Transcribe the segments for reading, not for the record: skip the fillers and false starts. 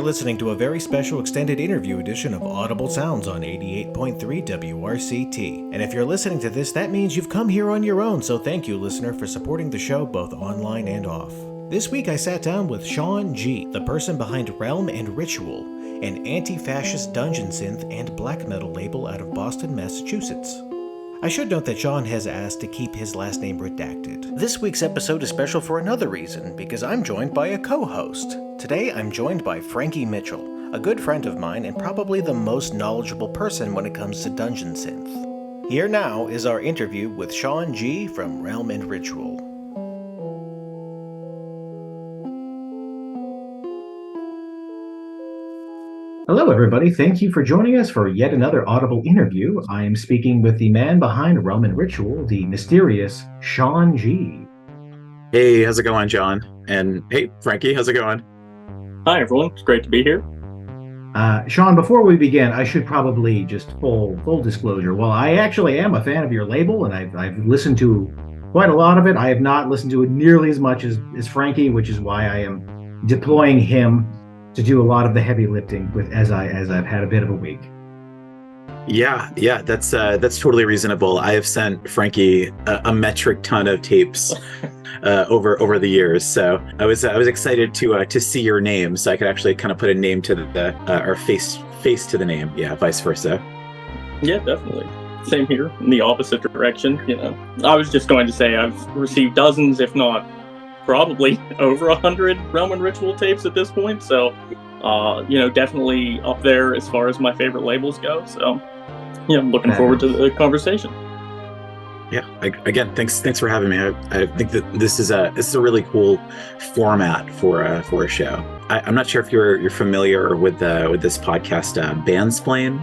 listening to a very special extended interview edition of Audible Sounds on 88.3 WRCT. And if you're listening to this, that means you've come here on your own, so thank you, listener, for supporting the show both online and off. This week I sat down with Sean G., the person behind Realm and Ritual, an anti-fascist dungeon synth and black metal label out of Boston, Massachusetts. I should note that Sean has asked to keep his last name redacted. This week's episode is special for another reason, because I'm joined by a co-host. Today I'm joined by Frankie Mitchell, a good friend of mine and probably the most knowledgeable person when it comes to dungeon synth. Here now is our interview with Sean G. from Realm and Ritual. Hello, everybody. Thank you for joining us for yet another Audible interview. I am speaking with the man behind Realm and Ritual, the mysterious Sean G. Hey, how's it going, John? And hey, Frankie, how's it going? Hi, everyone. It's great to be here. Sean, before we begin, I should probably just full disclosure. Well, I actually am a fan of your label, and I've listened to quite a lot of it. I have not listened to it nearly as much as Frankie, which is why I am deploying him to do a lot of the heavy lifting as I've had a bit of a week. Yeah, that's totally reasonable. I have sent Frankie a metric ton of tapes over the years, so I was excited to see your name, so I could actually kind of put a name to the or face to the name. Yeah, vice versa. Yeah, definitely. Same here, in the opposite direction. I was just going to say I've received dozens, if not probably over 100 Realm and Ritual tapes at this point, so definitely up there as far as my favorite labels go. So I'm looking forward to the conversation. Yeah, again, thanks for having me. I think that this is a really cool format for a show. I'm not sure if you're familiar with this podcast, Bandsplain.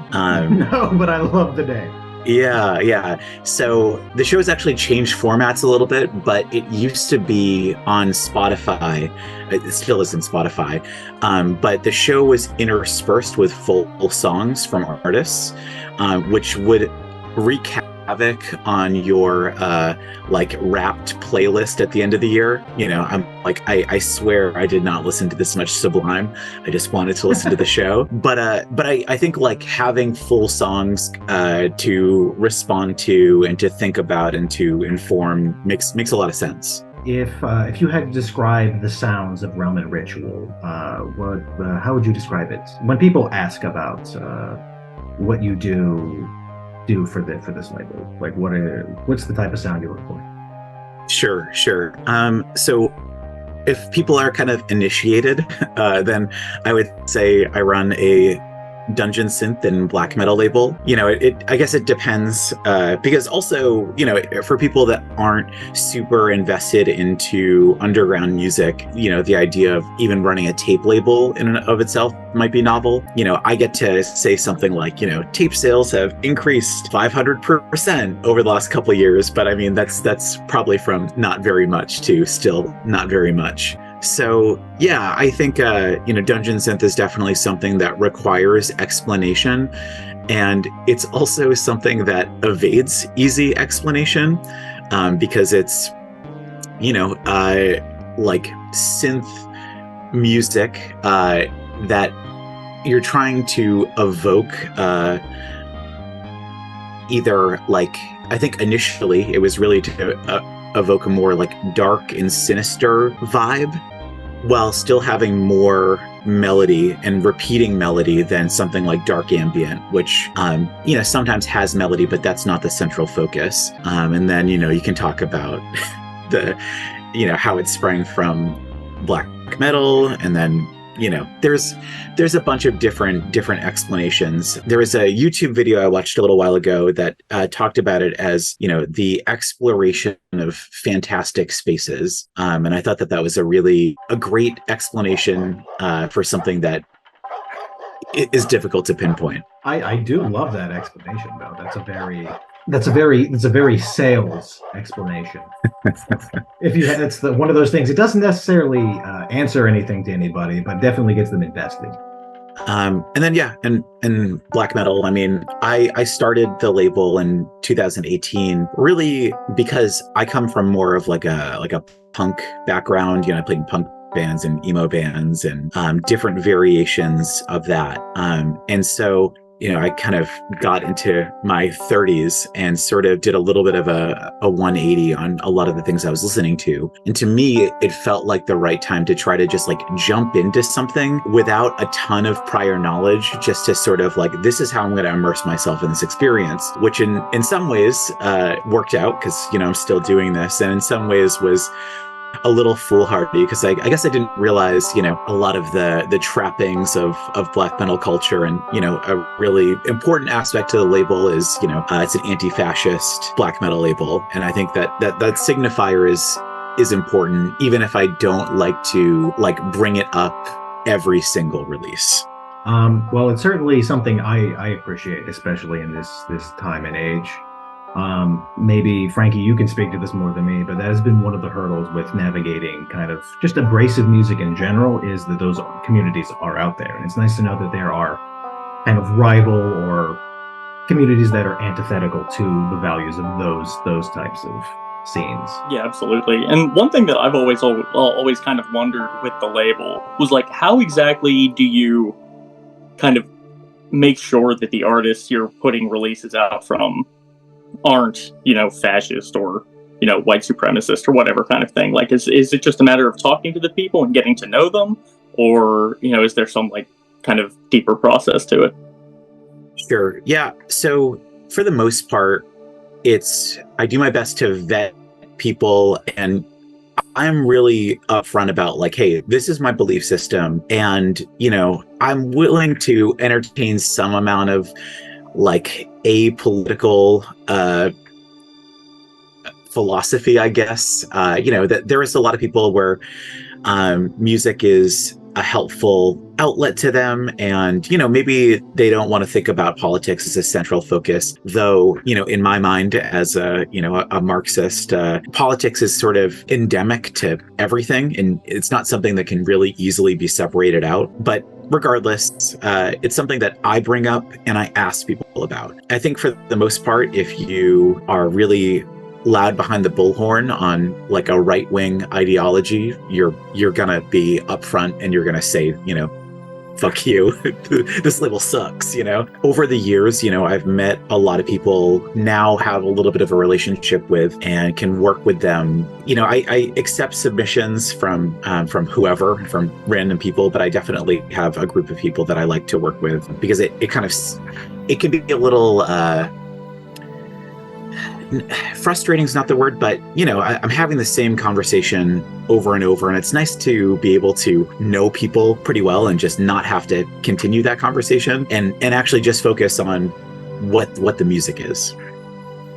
No, but I love the name. Yeah. So the show has actually changed formats a little bit, but it used to be on Spotify. It still is in Spotify. But the show was interspersed with full songs from artists, which would wreak havoc on your wrapped playlist at the end of the year. I swear I did not listen to this much Sublime. I just wanted to listen to the show. But I think having full songs to respond to and to think about and to inform makes a lot of sense. If you had to describe the sounds of Realm and Ritual, how would you describe it? When people ask about what you do for this label, what's the type of sound you look for? Sure. So if people are kind of initiated, then I would say I run a dungeon synth and black metal label. I guess it depends, because also, for people that aren't super invested into underground music, the idea of even running a tape label in and of itself might be novel. I get to say something like, tape sales have increased 500% over the last couple of years, but I mean, that's probably from not very much to still not very much. So yeah, I think dungeon synth is definitely something that requires explanation, and it's also something that evades easy explanation, because it's synth music that you're trying to evoke either I think initially it was really to evoke a more dark and sinister vibe, while still having more melody and repeating melody than something like dark ambient, which sometimes has melody, but that's not the central focus. And then you can talk about the how it sprang from black metal, and then there's a bunch of different explanations. There was a YouTube video I watched a little while ago that talked about it as, the exploration of fantastic spaces. And I thought that was a great explanation for something that is difficult to pinpoint. I do love that explanation, though. That's a very sales explanation. It's one of those things. It doesn't necessarily answer anything to anybody, but definitely gets them invested. And then and black metal. I mean, I started the label in 2018 really because I come from more of a punk background. I played in punk bands and emo bands and different variations of that. And so, I kind of got into my 30s and sort of did a little bit of a 180 on a lot of the things I was listening to. And to me, it felt like the right time to try to just like jump into something without a ton of prior knowledge, just to sort of like, this is how I'm going to immerse myself in this experience, which in some ways worked out because, I'm still doing this. And in some ways was a little foolhardy because I guess I didn't realize, a lot of the trappings of black metal culture. And, a really important aspect to the label is, it's an anti-fascist black metal label. And I think that signifier is important, even if I don't like to bring it up every single release. Well, it's certainly something I appreciate, especially in this time and age. Maybe Frankie, you can speak to this more than me, but that has been one of the hurdles with navigating kind of just abrasive music in general, is that those communities are out there. And it's nice to know that there are kind of rival or communities that are antithetical to the values of those types of scenes. Yeah, absolutely. And one thing that I've always kind of wondered with the label was like, how exactly do you kind of make sure that the artists you're putting releases out from aren't, fascist or, white supremacist or whatever kind of thing? Like, is it just a matter of talking to the people and getting to know them? Or, is there some like kind of deeper process to it? Sure. Yeah. So for the most part, I do my best to vet people, and I'm really upfront about like, hey, this is my belief system. And, I'm willing to entertain some amount of like apolitical philosophy, I guess. That there is a lot of people where music is a helpful outlet to them, and maybe they don't want to think about politics as a central focus, though in my mind as a Marxist, politics is sort of endemic to everything, and it's not something that can really easily be separated out. But regardless, it's something that I bring up and I ask people about. I think for the most part, if you are really loud behind the bullhorn on like a right-wing ideology, you're gonna be upfront and you're gonna say, fuck you, this label sucks. Over the years, I've met a lot of people, now have a little bit of a relationship with, and can work with them. I accept submissions from whoever, from random people, but I definitely have a group of people that I like to work with, because it can be a little frustrating is not the word, but I'm having the same conversation over and over, and it's nice to be able to know people pretty well and just not have to continue that conversation and actually just focus on what the music is.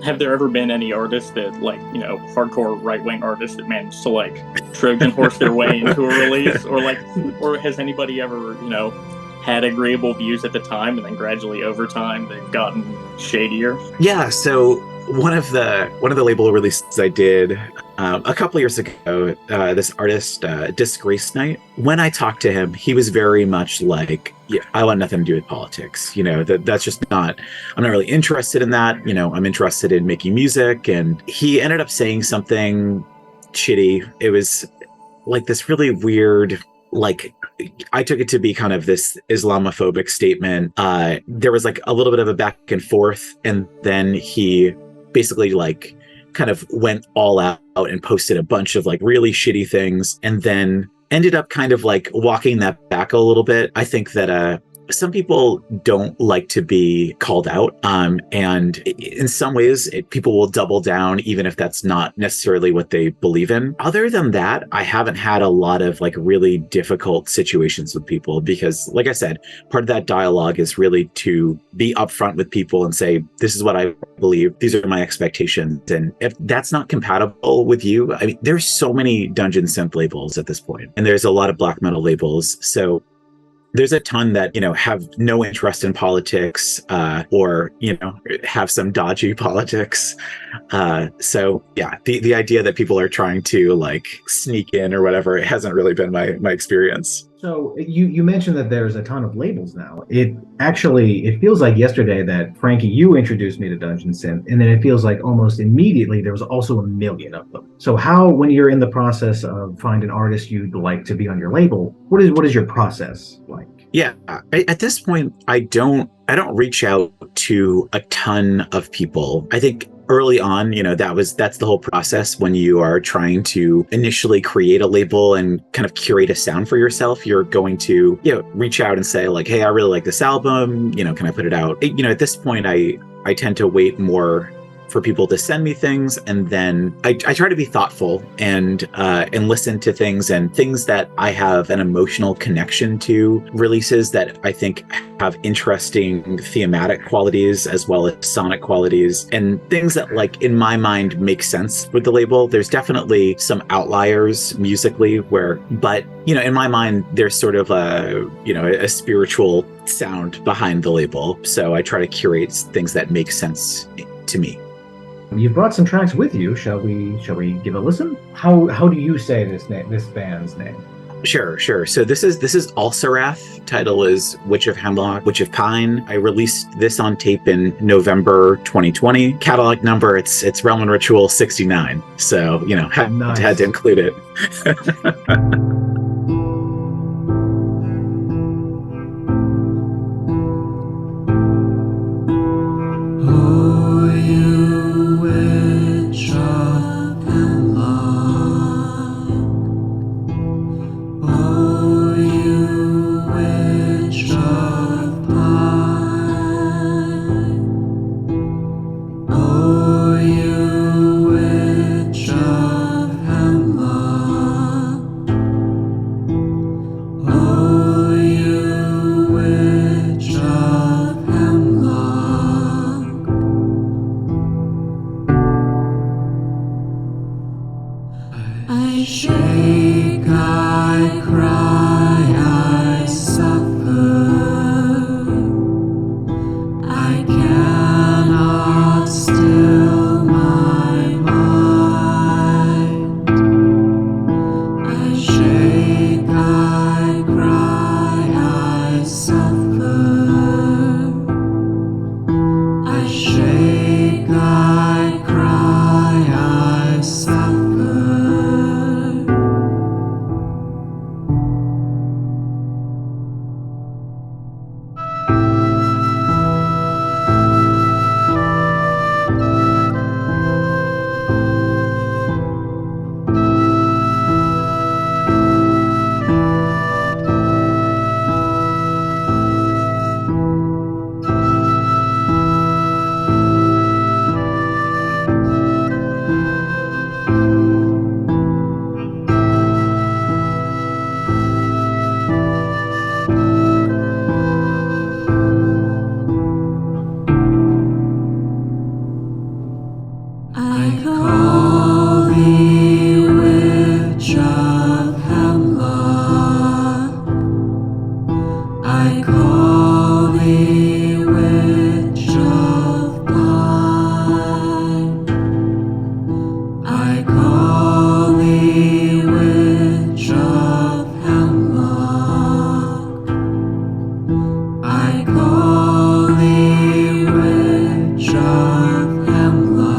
Have there ever been any artists that hardcore right-wing artists that managed to Trojan horse their way into a release, or has anybody ever had agreeable views at the time and then gradually over time they've gotten shadier? Yeah, so one of the label releases I did a couple years ago, this artist, Disgrace Night, when I talked to him, he was very much like, yeah, I want nothing to do with politics. That's just not, I'm not really interested in that. I'm interested in making music. And he ended up saying something shitty. It was like this really weird, I took it to be kind of this Islamophobic statement. There was a little bit of a back and forth, and then he basically kind of went all out and posted a bunch of really shitty things, and then ended up kind of walking that back a little bit. I think that some people don't like to be called out, and in some ways people will double down even if that's not necessarily what they believe in. Other than that, I haven't had a lot of really difficult situations with people, because like I said, part of that dialogue is really to be upfront with people and say, this is what I believe, these are my expectations, and if that's not compatible with you, I mean, there's so many dungeon synth labels at this point, and there's a lot of black metal labels, so there's a ton that, have no interest in politics, or, have some dodgy politics. So yeah, the idea that people are trying to sneak in or whatever, it hasn't really been my experience. So you mentioned that there's a ton of labels now. It feels like yesterday that Frankie, you introduced me to Dungeon Synth, and then it feels like almost immediately there was also a million of them. So how, when you're in the process of finding artists you'd like to be on your label, what is your process like? Yeah, at this point, I don't reach out to a ton of people. I think early on, that's the whole process when you are trying to initially create a label and kind of curate a sound for yourself. You're going to, reach out and say like, hey, I really like this album, can I put it out? At this point, I tend to wait more for people to send me things, and then I try to be thoughtful and listen to things that I have an emotional connection to, releases that I think have interesting thematic qualities as well as sonic qualities, and things that, like, in my mind make sense with the label. There's definitely some outliers musically but in my mind there's sort of a spiritual sound behind the label, so I try to curate things that make sense to me. You've brought some tracks with you. Shall we give a listen? How do you say this band's name? Sure. So this is Ulcerath. Title is Witch of Hemlock, Witch of Pine. I released this on tape in November 2020. Catalog number, it's Realm and Ritual 69. So, had to include it. I shake, I cry, I suffer. I cannot still my mind. I shake, I cry, I suffer. I shake, I cry, I suffer. I call thee witch of hemlock. I call thee witch of pine. I call thee witch of hemlock. I call thee witch of hemlock.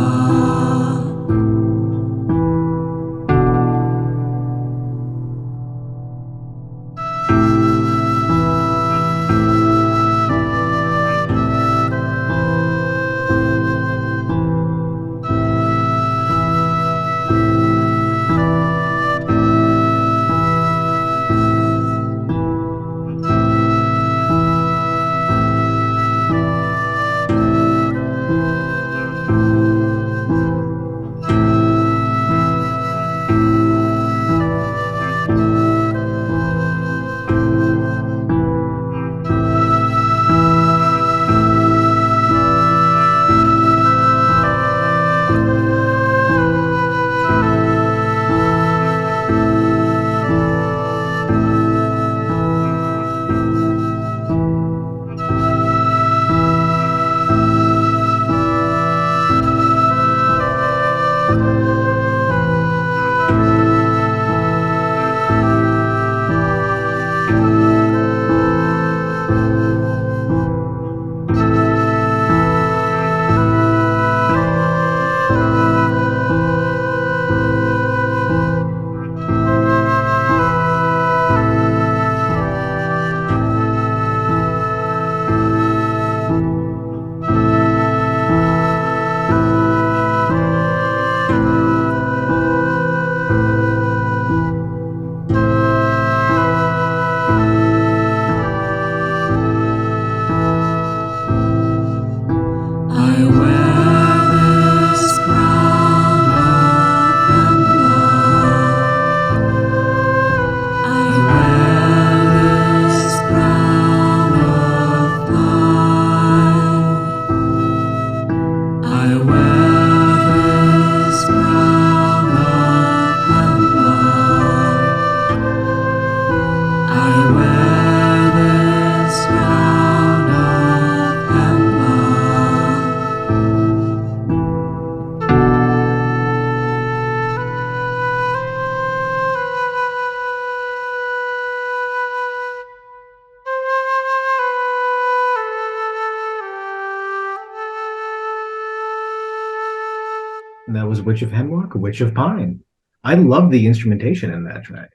And that was Witch of Hemlock, Witch of Pine. I love the instrumentation in that track.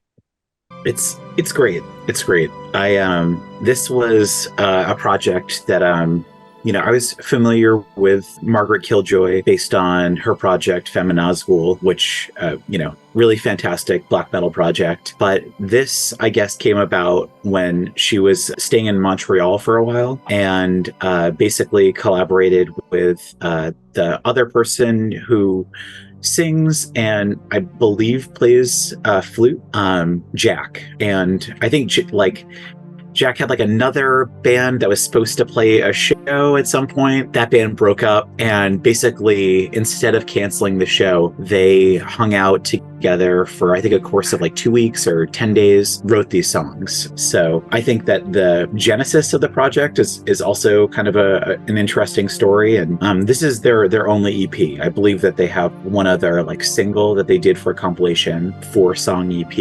It's great. It's great. I this was a project that I was familiar with Margaret Killjoy based on her project Feminazgul, which really fantastic black metal project. But this, I guess, came about when she was staying in Montreal for a while and basically collaborated with the other person who sings and I believe plays flute, Jack. And I think Jack had like another band that was supposed to play a show at some point. That band broke up, and basically, instead of canceling the show, they hung out together for I think a course of like 2 weeks or 10 days, wrote these songs. So I think that the genesis of the project is also kind of an interesting story. And this is their only EP. I believe that they have one other like single that they did for a compilation 4-song EP.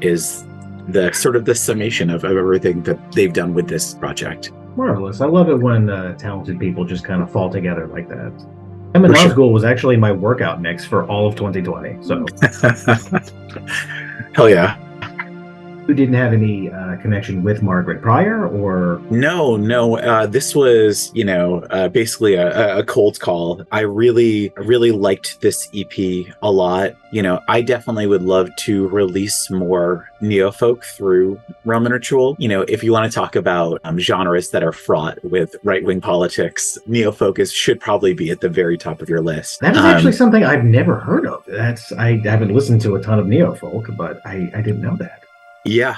Is the sort of the summation of everything that they've done with this project. Marvelous. I love it when talented people just kind of fall together like that. Emma For sure. Nazgul was actually my workout mix for all of 2020. So Hell yeah. you didn't have any connection with Margaret prior, or No. This was, basically a cold call. I really liked this EP a lot. I definitely would love to release more neofolk through Roman Ritual. If you want to talk about genres that are fraught with right-wing politics, neofolk should probably be at the very top of your list. that is actually something I've never heard of. I haven't listened to a ton of neofolk, but I didn't know that. Yeah.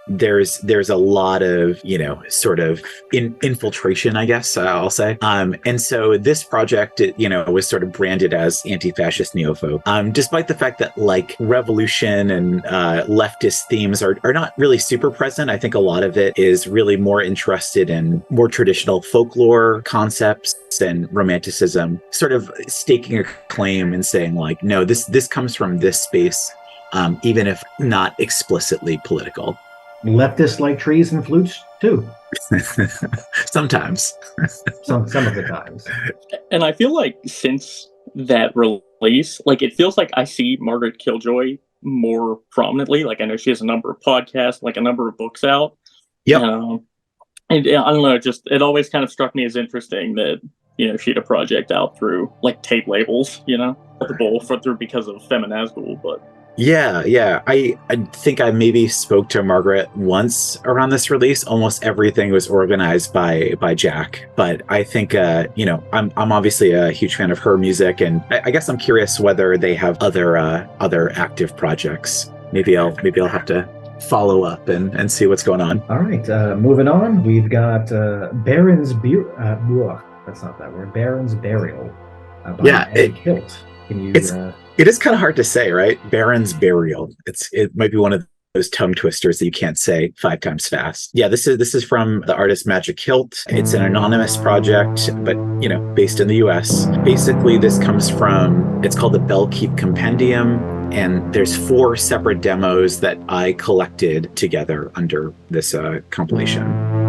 There's a lot of sort of infiltration, I guess I'll say. And so this project, was sort of branded as anti-fascist neofolk. Despite the fact that like revolution and leftist themes are not really super present, I think a lot of it is really more interested in more traditional folklore concepts and romanticism, sort of staking a claim and saying like, no, this comes from this space. Even if not explicitly political. Leftists like trees and flutes too. Sometimes. Some of the times. And I feel like since that release, like it feels like I see Margaret Killjoy more prominently. Like I know she has a number of podcasts, like a number of books out. Yep. And I don't know, it always kind of struck me as interesting that she had a project out through like tape labels, through because of Feminazgul, but. Yeah. I think I maybe spoke to Margaret once around this release. Almost everything was organized by Jack, but I think I'm obviously a huge fan of her music, and I guess I'm curious whether they have other active projects. Maybe I'll have to follow up and see what's going on. All right, moving on. We've got Baron's that's not that word. Baron's Burial. By Ed Hilt. Can you? It is kind of hard to say, right? Baron's Burial. It might be one of those tongue twisters that you can't say 5 times fast. Yeah, this is from the artist Magic Hilt. It's an anonymous project, but based in the US. Basically, this comes from, it's called the Bellkeep Compendium, and there's 4 separate demos that I collected together under this compilation.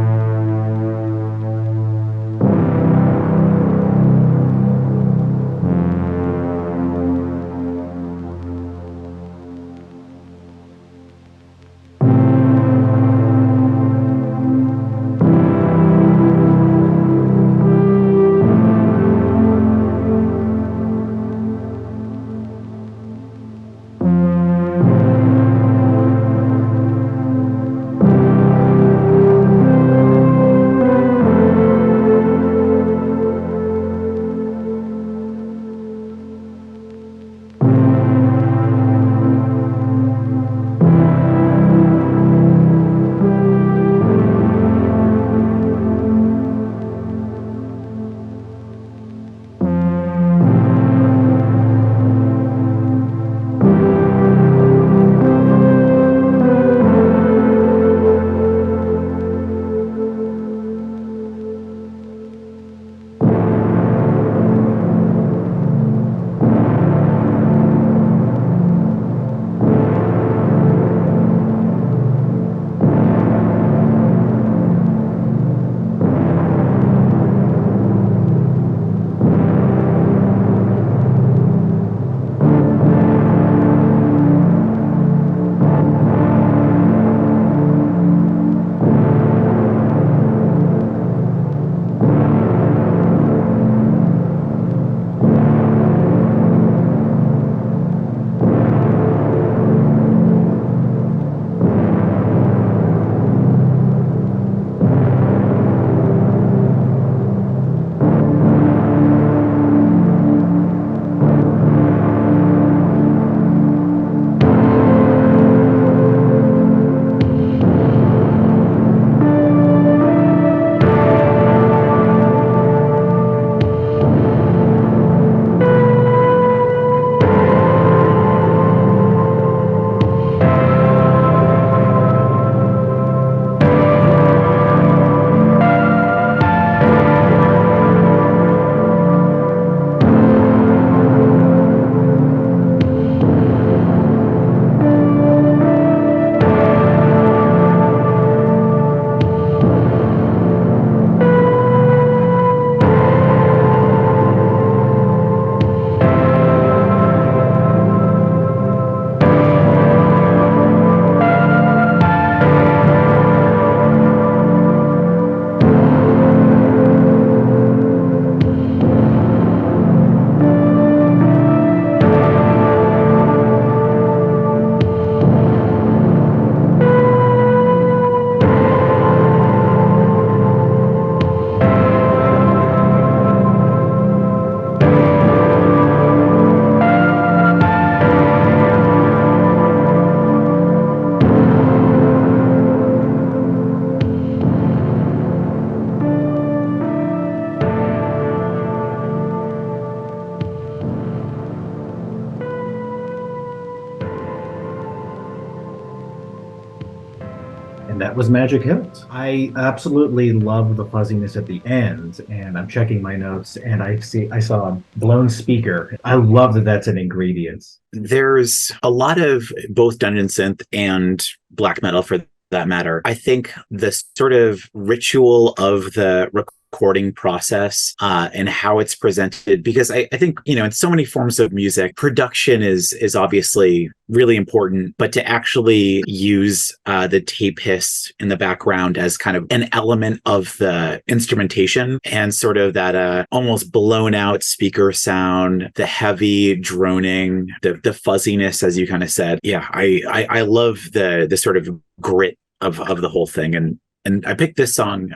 that was Magic Hilt. I absolutely love the fuzziness at the end, and I'm checking my notes, and I saw a blown speaker. I love that that's an ingredient. There's a lot of both dungeon synth and black metal for that matter. I think the sort of ritual of the recording process and how it's presented, because I think, in so many forms of music, production is obviously really important, but to actually use the tape hiss in the background as kind of an element of the instrumentation and sort of that almost blown out speaker sound, the heavy droning, the fuzziness, as you kind of said. Yeah, I love the sort of grit of the whole thing. And I picked this song.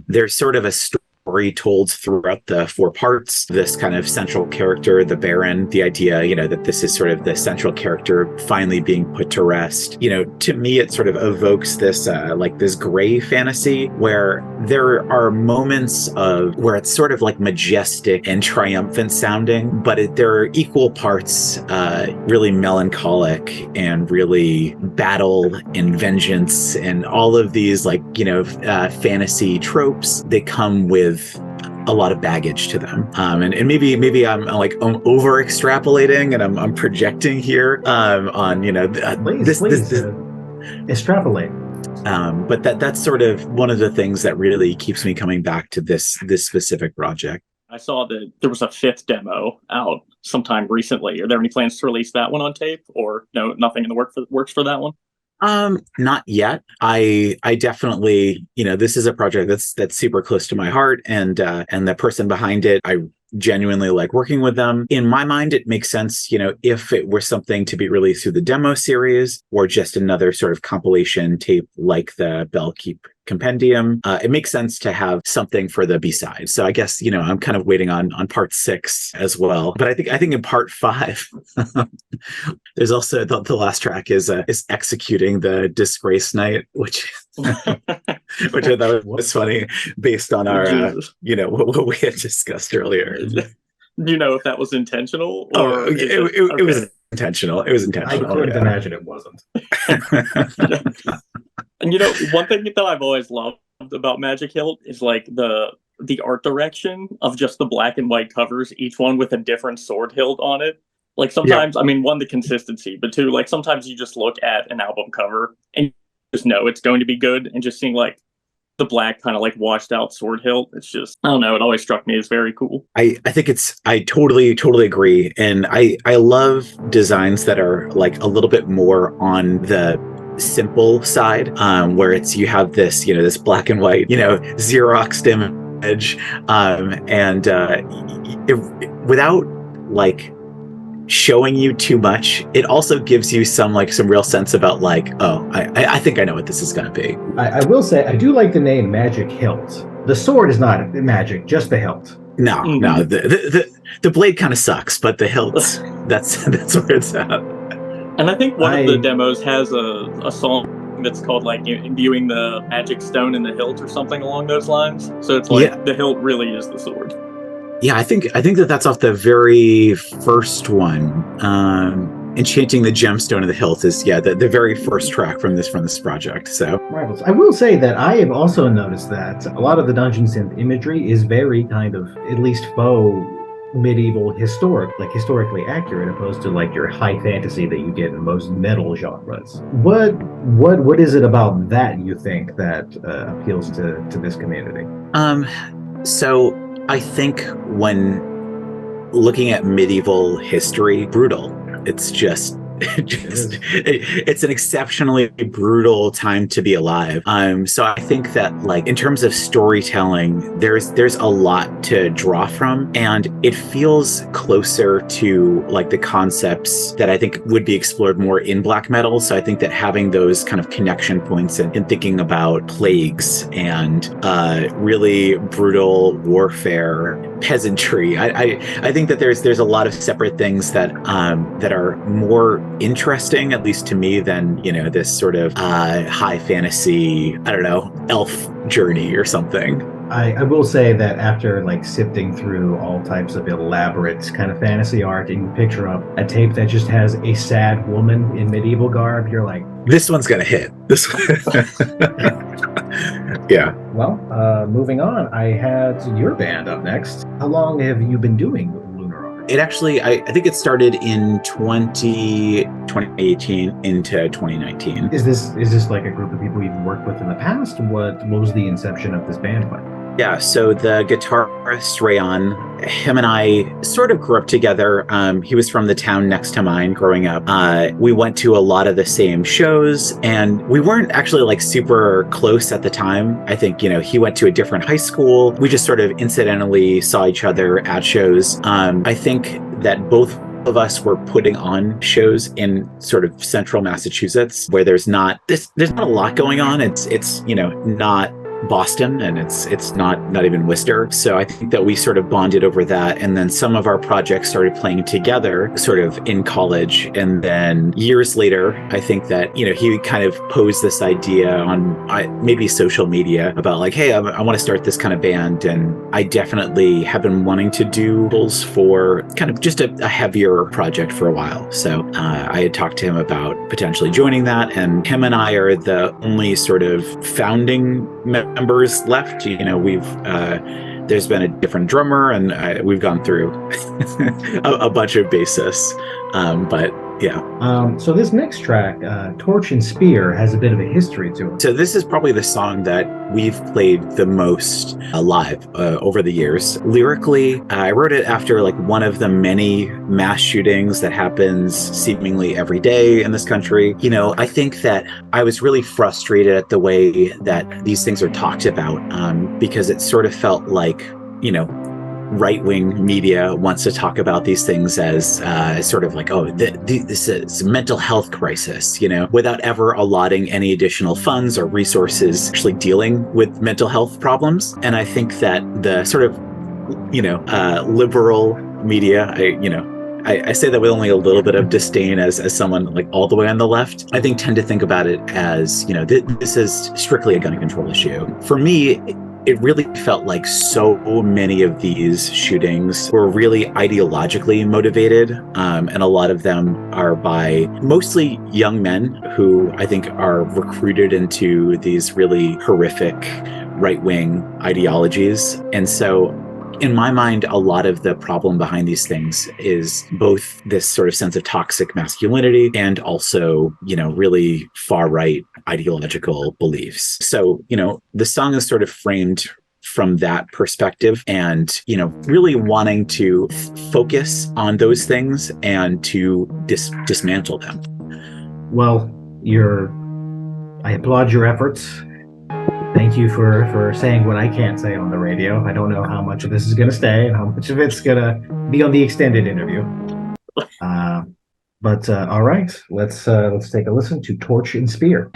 There's sort of a story told throughout the 4 parts. This kind of central character, the Baron, the idea, that this is sort of the central character finally being put to rest. To me, it sort of evokes this like this gray fantasy where there are moments of where it's sort of like majestic and triumphant sounding, but there are equal parts really melancholic and really battle and vengeance and all of these fantasy tropes. They come with a lot of baggage to them, and maybe I'm over extrapolating and I'm projecting here on Please, extrapolate. But that's sort of one of the things that really keeps me coming back to this specific project. I saw that there was a 5th demo out sometime recently. Are there any plans to release that one on tape, or no, nothing in the works for that one? Not yet. I definitely, this is a project that's super close to my heart, and the person behind it, I genuinely like working with them. In my mind, it makes sense, if it were something to be released through the demo series or just another sort of compilation tape like the Bellkeep Compendium. It makes sense to have something for the B-side. So I guess, I'm kind of waiting on part 6 as well. But I think in part 5, there's also the last track is Executing the Disgrace Knight, which which I thought was funny based on our what we had discussed earlier. Do you know if that was intentional? Or it was intentional. It was intentional. I couldn't imagine it wasn't. And one thing that I've always loved about Magic Hilt is like the art direction of just the black and white covers, each one with a different sword hilt on it. Like sometimes, I mean, one, the consistency, but 2, like sometimes you just look at an album cover and you just know it's going to be good, and just seeing like the black kind of like washed out sword hilt, it's just, I don't know, it always struck me as very cool. I think I totally agree. And I love designs that are like a little bit more on the simple side, where you have this, this black and white, Xeroxed image, without like showing you too much. It also gives you some real sense about I think I know what this is going to be. I will say I do like the name Magic Hilt. The sword is not magic, just the hilt. No, the blade kind of sucks, but the hilt, that's where it's at. And I think one of the demos has a song that's called like imbuing the magic stone in the hilt or something along those lines. So it's like the hilt really is the sword. Yeah, I think that's off the very first one. Enchanting the Gemstone of the Hilt is the very first track from this project. So marvelous. I will say that I have also noticed that a lot of the dungeon synth imagery is very kind of at least faux medieval historically accurate, opposed to like your high fantasy that you get in most metal genres. What is it about that you think that appeals to this community? So I think when looking at medieval history, brutal. It's just it's an exceptionally brutal time to be alive. So I think that in terms of storytelling, there's a lot to draw from, and it feels closer to the concepts that I think would be explored more in black metal. So I think that having those kind of connection points and thinking about plagues and really brutal warfare, peasantry, I think that there's a lot of separate things that are more interesting, at least to me, than this sort of high fantasy, I don't know, elf journey or something. I will say that after like sifting through all types of elaborate kind of fantasy art, and you picture up a tape that just has a sad woman in medieval garb, you're like, This one's gonna hit. This yeah. well, moving on, I had your band up next. How long have you been doing Lunar Art? It actually, I think it started in 2018 into 2019. Is this like a group of people you've worked with in the past? What was the inception of this band by? Yeah, so the guitarist Rayon, him and I sort of grew up together. He was from the town next to mine growing up. We went to a lot of the same shows, and we weren't actually like super close at the time. I think, he went to a different high school. We just sort of incidentally saw each other at shows. I think that both of us were putting on shows in sort of central Massachusetts where there's not a lot going on. It's not Boston, and it's not even Worcester. So I think that we sort of bonded over that, and then some of our projects started playing together sort of in college. And then years later, I think that he kind of posed this idea on maybe social media about like, hey, I want to start this kind of band. And I definitely have been wanting to do vocals for kind of just a heavier project for a while. So I had talked to him about potentially joining that, and him and I are the only sort of founding members left. There's been a different drummer, and we've gone through a bunch of bassists, but yeah. So this next track, Torch and Spear, has a bit of a history to it. So this is probably the song that we've played the most live over the years. Lyrically, I wrote it after like one of the many mass shootings that happens seemingly every day in this country. I think that I was really frustrated at the way that these things are talked about, because it sort of felt like, right-wing media wants to talk about these things as sort of like, this is a mental health crisis, without ever allotting any additional funds or resources actually dealing with mental health problems. And I think that the sort of, liberal media, I say that with only a little bit of disdain as someone like all the way on the left, I think tend to think about it as, this is strictly a gun control issue. For me, it really felt like so many of these shootings were really ideologically motivated, and a lot of them are by mostly young men who I think are recruited into these really horrific right-wing ideologies. And so in my mind, a lot of the problem behind these things is both this sort of sense of toxic masculinity and also, really far-right ideological beliefs. So, the song is sort of framed from that perspective, and, really wanting to focus on those things and to dismantle them. Well, I applaud your efforts. Thank you for saying what I can't say on the radio. I don't know how much of this is going to stay and how much of it's going to be on the extended interview. But all right, let's take a listen to Torch and Spear.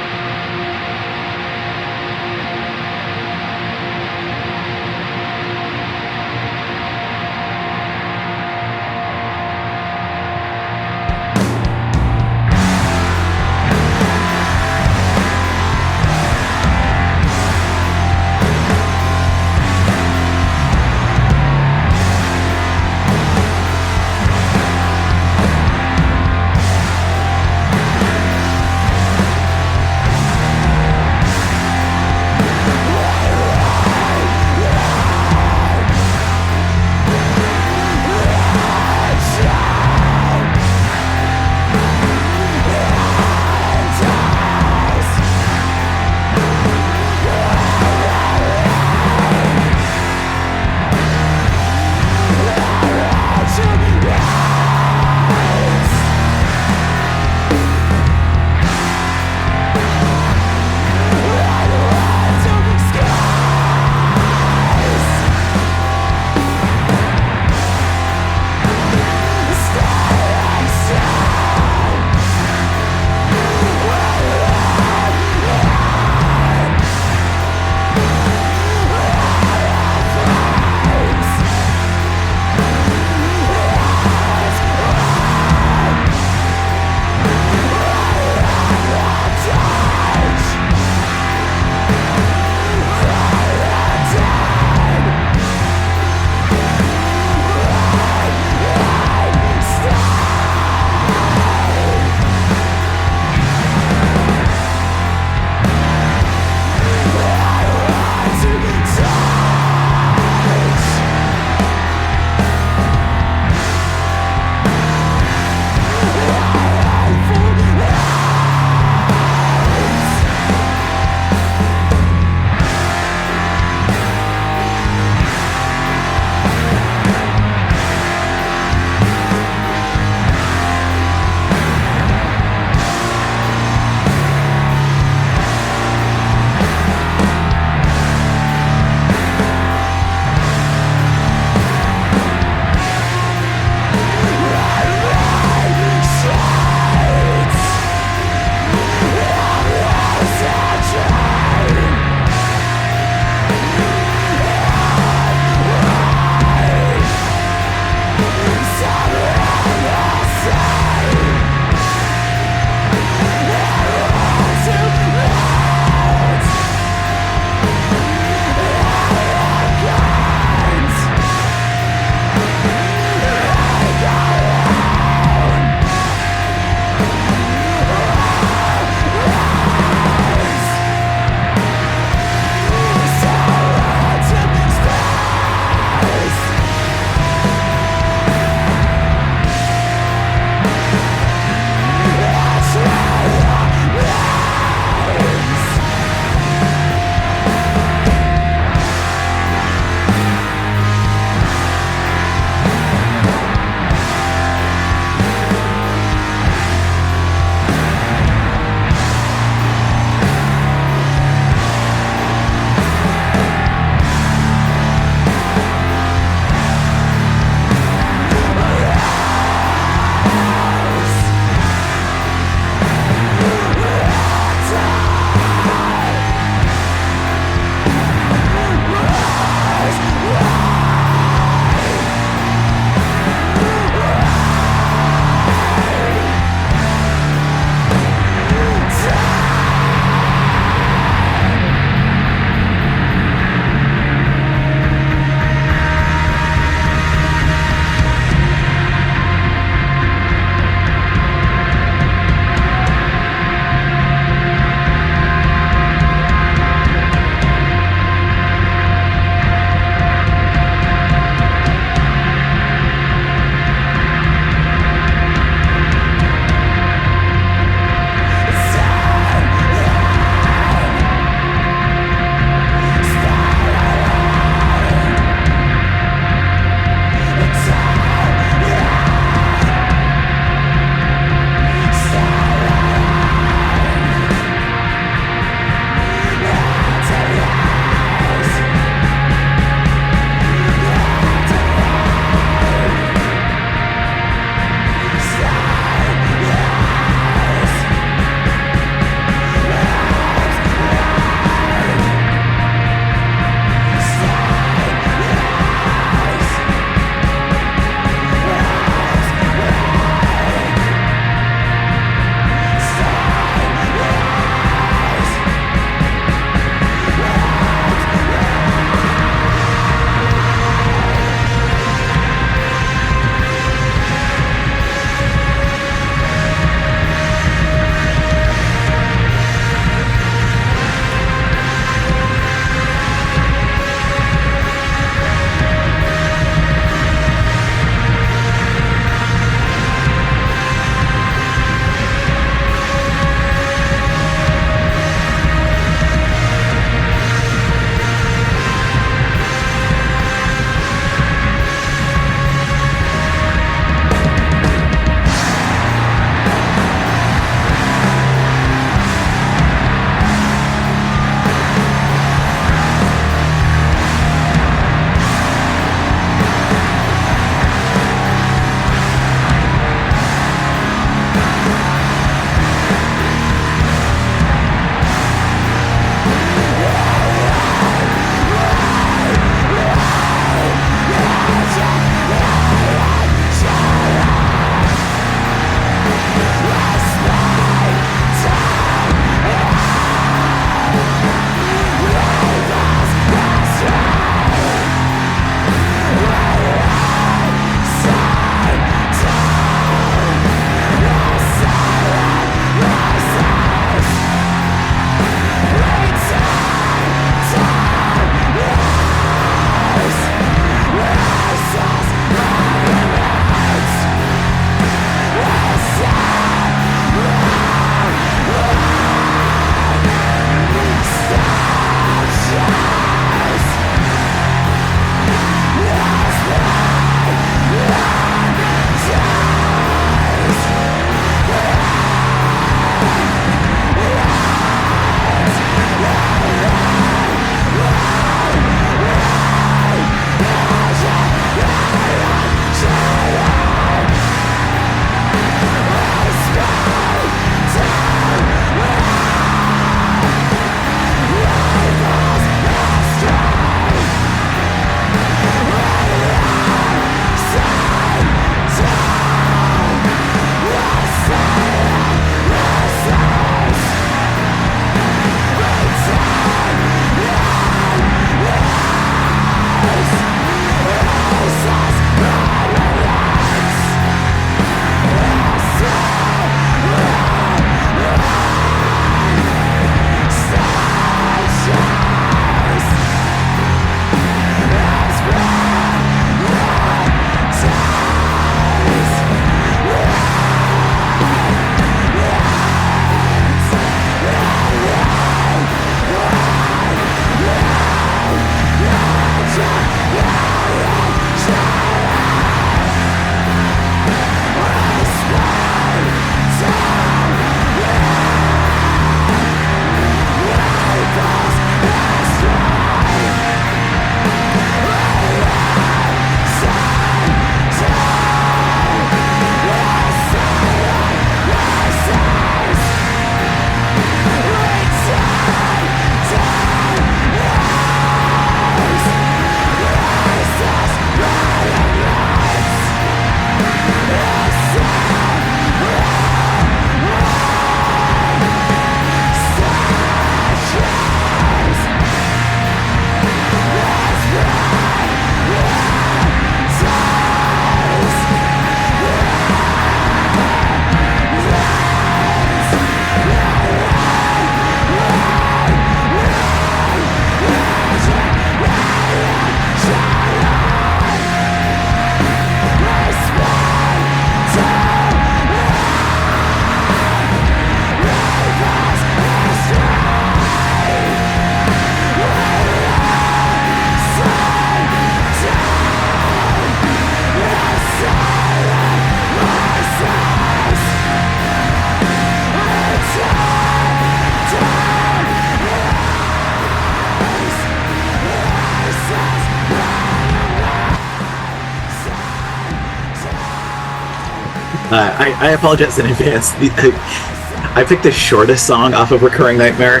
I apologize in advance. I picked the shortest song off of Recurring Nightmare.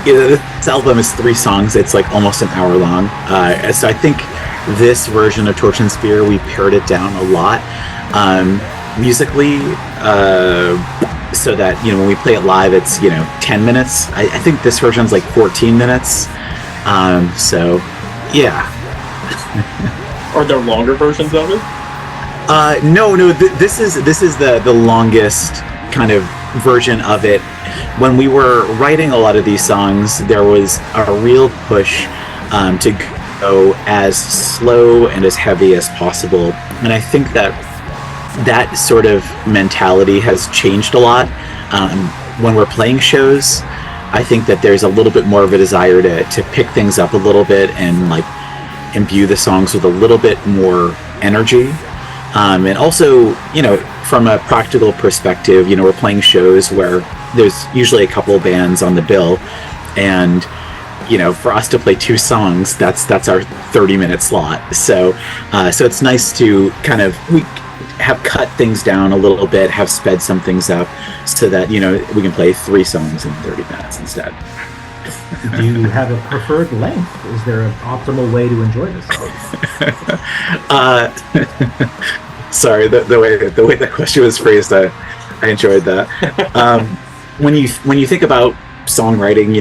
This album is 3 songs. It's like almost an hour long. So I think this version of Torch and Spear, we pared it down a lot musically, so that, when we play it live, it's 10 minutes. I think this version's like 14 minutes. So yeah. Are there longer versions of it? No. This is the longest kind of version of it. When we were writing a lot of these songs, there was a real push to go as slow and as heavy as possible, and I think that sort of mentality has changed a lot. When we're playing shows, I think that there's a little bit more of a desire to pick things up a little bit and like imbue the songs with a little bit more energy. And also, from a practical perspective, we're playing shows where there's usually a couple of bands on the bill, and for us to play 2 songs, that's our 30-minute slot. So it's nice to we have cut things down a little bit, have sped some things up, so that we can play 3 songs in 30 minutes instead. Do you have a preferred length? Is there an optimal way to enjoy this song? Sorry, the way that question was phrased, I enjoyed that. When you think about songwriting,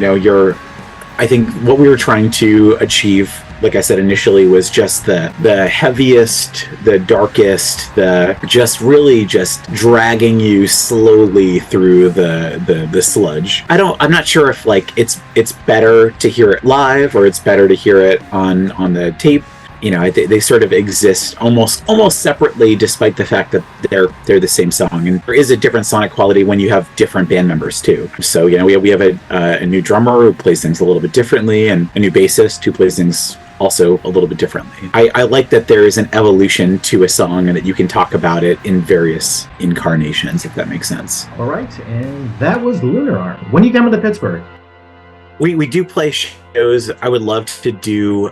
I think what we were trying to achieve, like I said initially, was just the heaviest, the darkest, just dragging you slowly through the sludge. I'm not sure if it's better to hear it live or it's better to hear it on the tape. They sort of exist almost separately, despite the fact that they're the same song. And there is a different sonic quality when you have different band members too. So we have a new drummer who plays things a little bit differently, and a new bassist who plays things also a little bit differently. I like that there is an evolution to a song and that you can talk about it in various incarnations, if that makes sense. All right, and that was Lunar Arm. When are you coming to Pittsburgh? We do play shows. I would love to do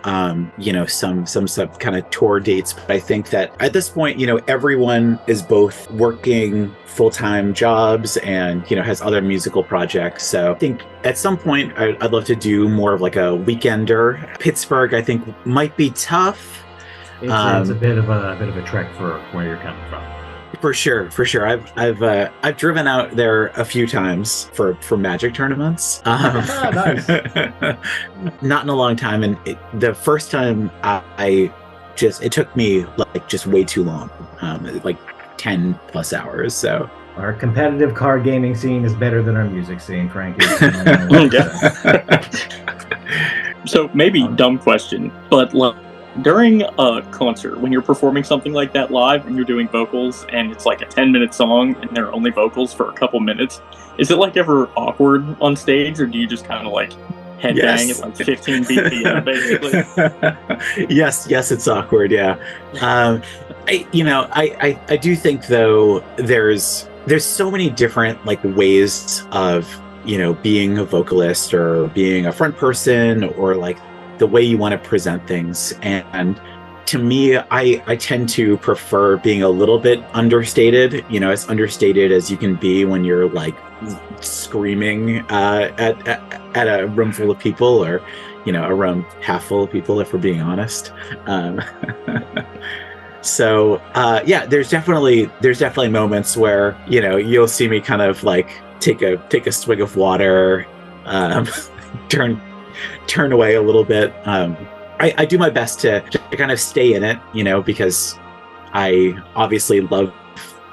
some kind of tour dates, but I think that at this point, everyone is both working full-time jobs and has other musical projects. So I think at some point I'd love to do more of like a weekender. Pittsburgh, I think, might be tough. It's a bit of a trek for where you're coming from. For sure. I've driven out there a few times for Magic tournaments. Nice. Not in a long time, and the first time it took me just way too long, like 10 plus hours. So our competitive card gaming scene is better than our music scene, Frankie. So maybe dumb question, but during a concert, when you're performing something like that live and you're doing vocals and it's like a 10-minute song and there are only vocals for a couple minutes, is it ever awkward on stage, or do you just kind of headbang at 15 BPM basically? Yes, it's awkward. Yeah. I do think though there's so many different ways of being a vocalist or being a front person, or the way you want to present things. And to me, I tend to prefer being a little bit understated, as understated as you can be when you're screaming at a room full of people, or a room half full of people, if we're being honest. So there's definitely moments where you'll see me kind of take a swig of water, turn away a little bit. I do my best to kind of stay in it, because I obviously love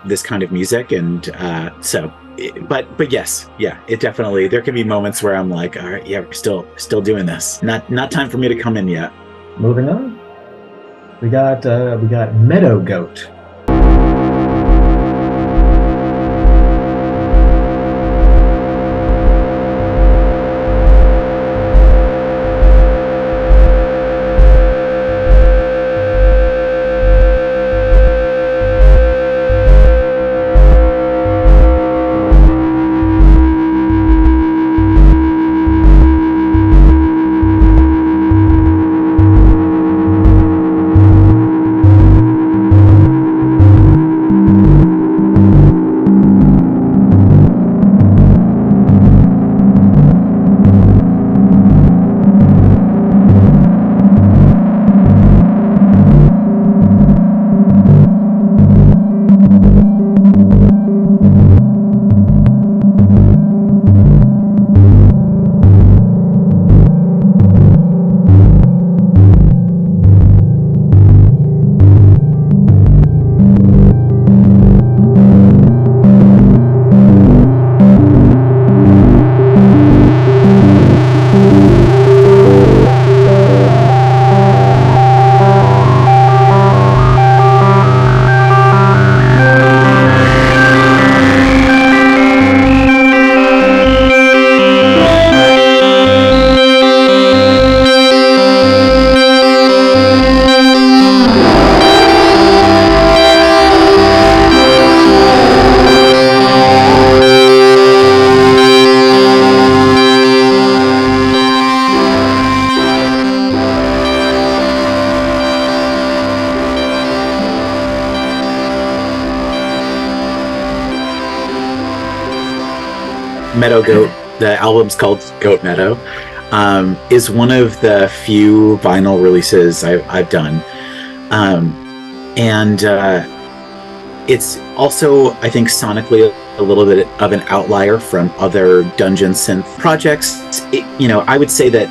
this kind of music, and but yes, it definitely, there can be moments where I'm all right, we're still doing this. Not time for me to come in yet. Moving on, we got Meadow Goat. Meadow Goat, the album's called Goat Meadow, is one of the few vinyl releases I've done. And it's also, I think, sonically a little bit of an outlier from other dungeon synth projects. I would say that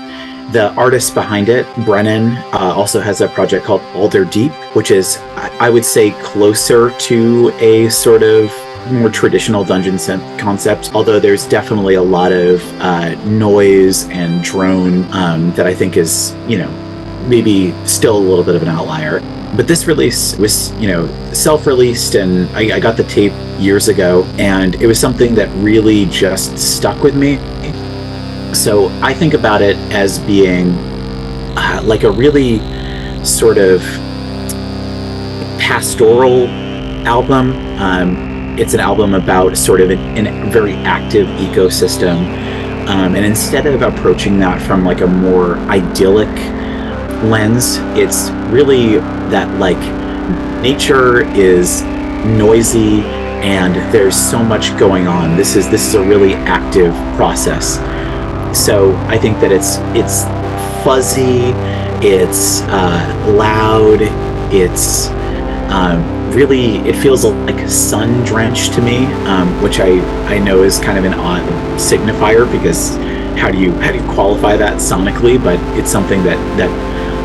the artist behind it, Brennan, also has a project called Alder Deep, which is, I would say, closer to a sort of more traditional dungeon synth concept, although there's definitely a lot of noise and drone that I think is, maybe still a little bit of an outlier. But this release was, self-released, and I got the tape years ago, and it was something that really just stuck with me. So I think about it as being like a really sort of pastoral album. It's an album about sort of a very active ecosystem. And instead of approaching that from like a more idyllic lens, it's really that like nature is noisy and there's so much going on. This is a really active process. So I think that it's fuzzy, it's loud, it's really, it feels like sun drenched to me, which I know is kind of an odd signifier, because how do you qualify that sonically? But it's something that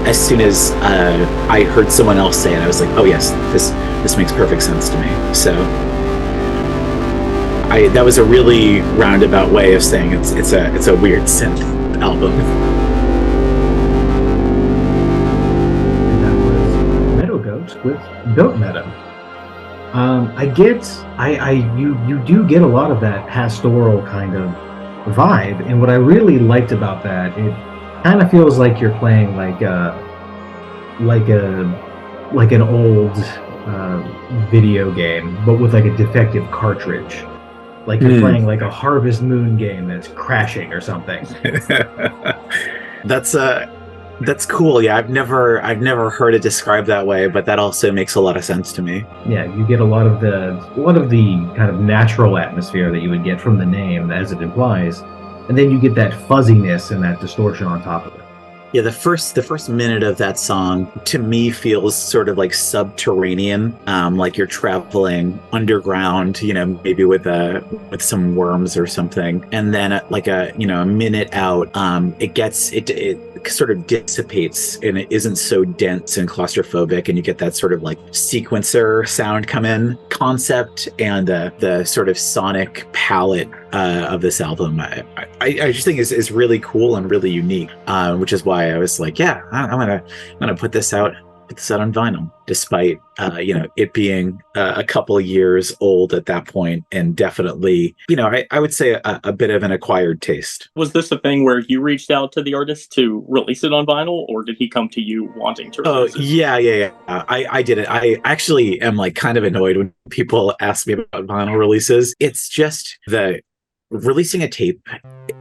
as soon as I heard someone else say it, I was like, oh yes, this makes perfect sense to me. So that was a really roundabout way of saying it's a weird synth album. And that was Meadow Goat with Goat Meadow. You do get a lot of that pastoral kind of vibe, and what I really liked about that, it kind of feels like you're playing like an old video game, but with like a defective cartridge. Like you're playing like a Harvest Moon game that's crashing or something. That's cool. Yeah, I've never heard it described that way, but that also makes a lot of sense to me. Yeah, you get a lot of the kind of natural atmosphere that you would get from the name, as it implies, and then you get that fuzziness and that distortion on top of it. Yeah, the first minute of that song to me feels sort of like subterranean, like you're traveling underground, maybe with some worms or something. And then like a minute out, it sort of dissipates and it isn't so dense and claustrophobic, and you get that sort of like sequencer sound come in. Concept and the sort of sonic palette of this album, I just think is really cool and really unique, which is why I was like, yeah, I'm gonna put this out on vinyl, despite it being a couple of years old at that point, and definitely I would say a bit of an acquired taste. Was this a thing where you reached out to the artist to release it on vinyl, or did he come to you wanting to release it? Yeah. I did it. I actually am like kind of annoyed when people ask me about vinyl releases. It's just releasing a tape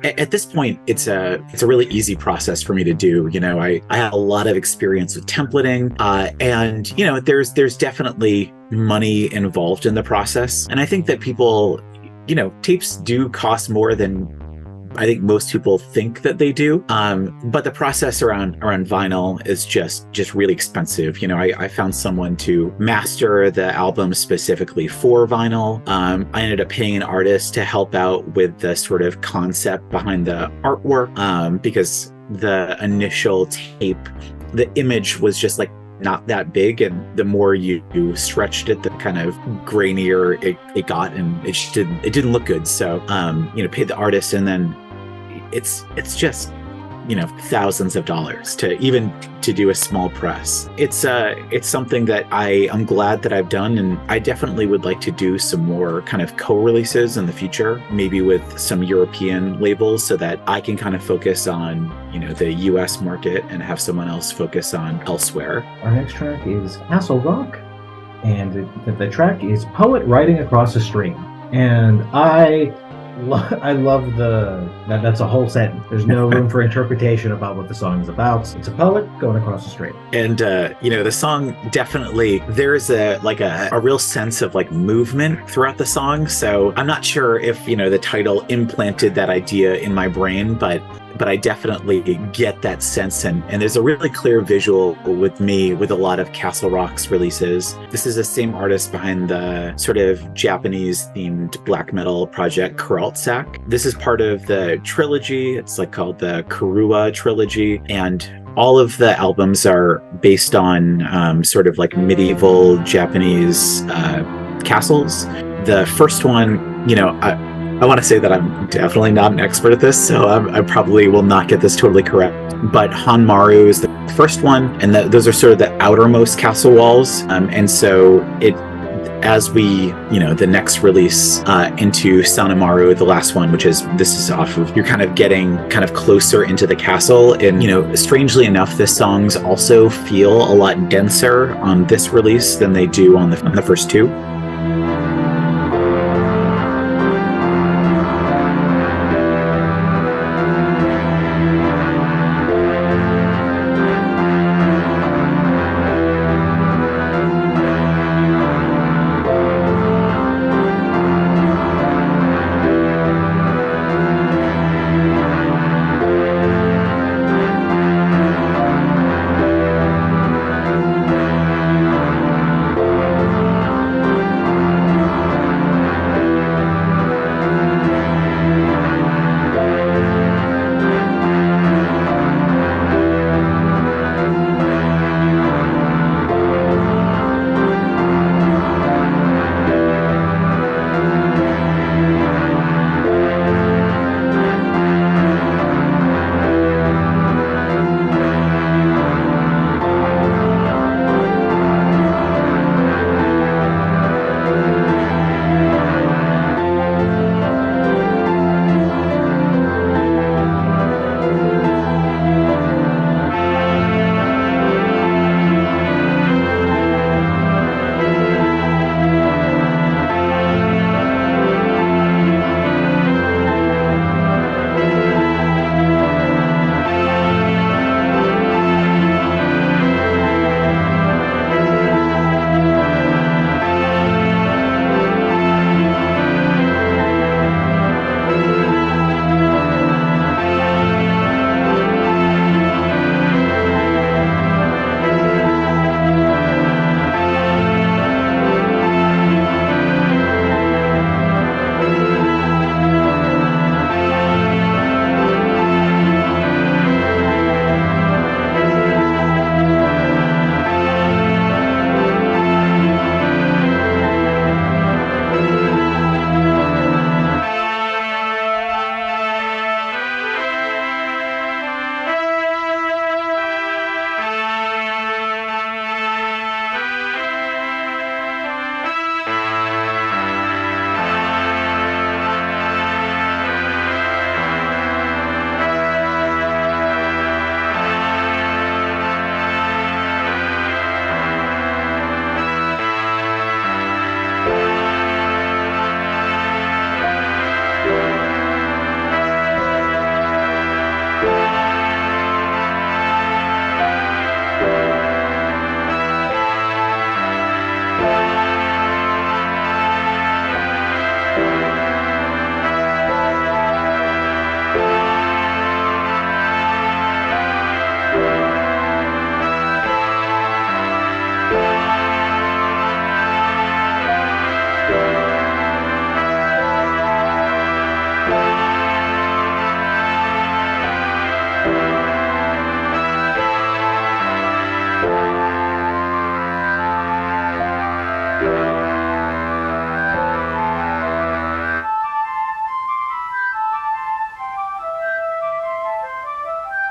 at this point, it's a really easy process for me to do. I have a lot of experience with templating, and there's definitely money involved in the process. And I think that people, tapes do cost more than I think most people think that they do. But the process around vinyl is just really expensive. I found someone to master the album specifically for vinyl. I ended up paying an artist to help out with the sort of concept behind the artwork, because the initial tape, the image was just like not that big, and the more you stretched it, the kind of grainier it got, and it didn't look good. So paid the artist, and then it's just thousands of dollars to do a small press. It's something that I'm glad that I've done, and I definitely would like to do some more kind of co-releases in the future, maybe with some European labels, so that I can kind of focus on the US market and have someone else focus on elsewhere. Our next track is Castle Rock, and the track is Poet Riding Across a Stream. And I I love that's a whole sentence. There's no room for interpretation about what the song is about. It's a poet going across the street. And the song definitely, there's a real sense of like movement throughout the song. So I'm not sure if the title implanted that idea in my brain, but I definitely get that sense, and there's a really clear visual with a lot of Castle Rock's releases. This is the same artist behind the sort of Japanese themed black metal project Kuraltsak. This is part of the trilogy. It's like called the Kurua trilogy, and all of the albums are based on sort of like medieval Japanese castles. The first one, I want to say that I'm definitely not an expert at this, so I probably will not get this totally correct. But Hanmaru is the first one, and those are sort of the outermost castle walls. And so as we, the next release into Sanamaru, the last one, this is off of, you're kind of getting kind of closer into the castle. And, strangely enough, the songs also feel a lot denser on this release than they do on the first two.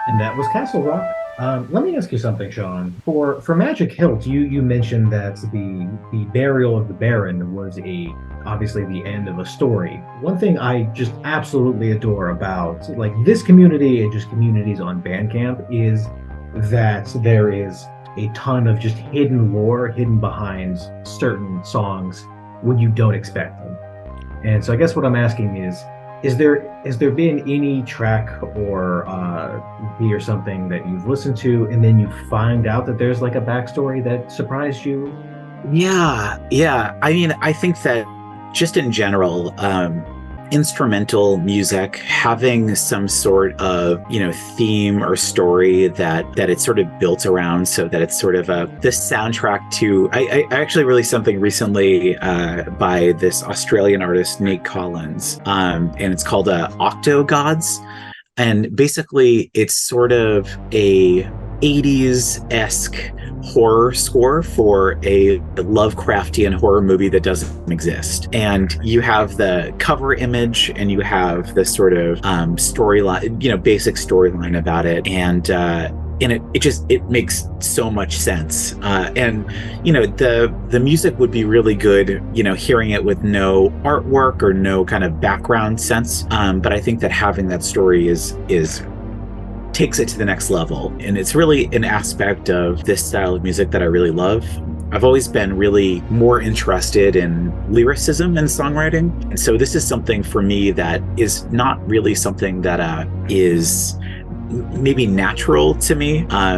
And that was Castle Rock. Let me ask you something, Sean. For Magic Hilt, you mentioned that the burial of the Baron was obviously the end of a story. One thing I just absolutely adore about like this community and just communities on Bandcamp is that there is a ton of just hidden lore hidden behind certain songs when you don't expect them. And so I guess what I'm asking is, Is there been any track or EP or something that you've listened to and then you find out that there's like a backstory that surprised you? Yeah. I mean, I think that just in general, instrumental music having some sort of theme or story that it's sort of built around, so that it's sort of this soundtrack to I actually released something recently by this Australian artist Nate Collins, and it's called Octo Gods, and basically it's sort of a 80s-esque horror score for a Lovecraftian horror movie that doesn't exist. And you have the cover image and you have the sort of storyline, basic storyline about it. And it makes so much sense. And the music would be really good, hearing it with no artwork or no kind of background sense. But I think that having that story is takes it to the next level. And it's really an aspect of this style of music that I really love. I've always been really more interested in lyricism and songwriting. And so this is something for me that is not really something that is maybe natural to me. I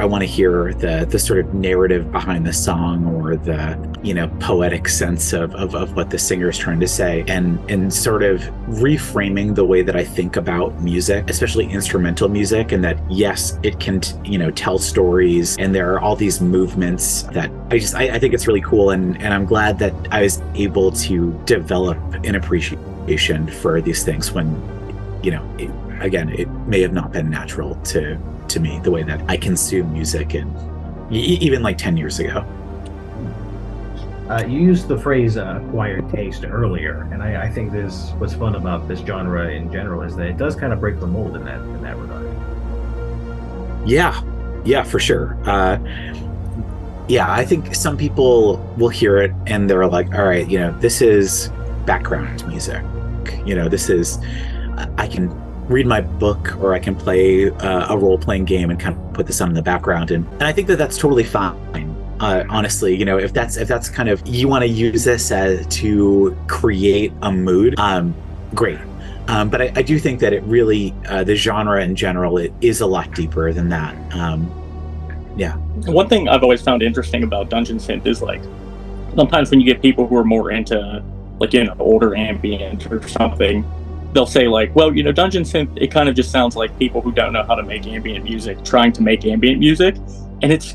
want to hear the sort of narrative behind the song, or the poetic sense of what the singer is trying to say, and sort of reframing the way that I think about music, especially instrumental music, and that yes, it can tell stories, and there are all these movements that I think it's really cool, and I'm glad that I was able to develop an appreciation for these things when again, it may have not been natural to me, the way that I consume music, and even like 10 years ago. You used the phrase acquired taste earlier, and I think what's fun about this genre in general is that it does kind of break the mold in that regard. Yeah, for sure. I think some people will hear it and they're like, all right, this is background music. This is, I can read my book, or I can play a role-playing game and kind of put this on in the background, and I think that that's totally fine. Honestly, if that's kind of, you want to use this to create a mood, great. But I do think that it really, the genre in general, it is a lot deeper than that. One thing I've always found interesting about Dungeon Synth is like sometimes when you get people who are more into older ambient or something, they'll say like, well, Dungeon Synth, it kind of just sounds like people who don't know how to make ambient music trying to make ambient music. And it's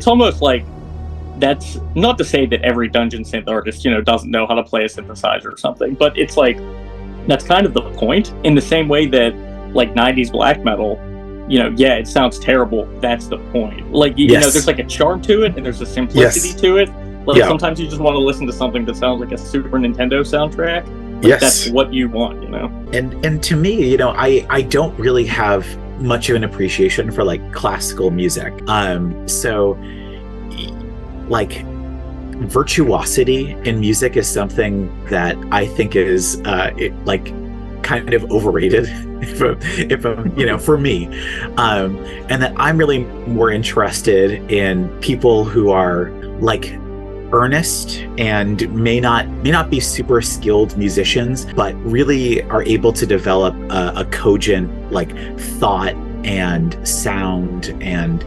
almost like, that's not to say that every Dungeon Synth artist, doesn't know how to play a synthesizer or something, but it's like, that's kind of the point, in the same way that like 90s black metal, it sounds terrible. That's the point. Like, there's like a charm to it and there's a simplicity to it. Like sometimes you just want to listen to something that sounds like a Super Nintendo soundtrack. Like, that's what you want, And to me, I don't really have much of an appreciation for like classical music. So like virtuosity in music is something that I think is kind of overrated if I'm, for me, and that I'm really more interested in people who are like earnest and may not be super skilled musicians, but really are able to develop a cogent like thought and sound, and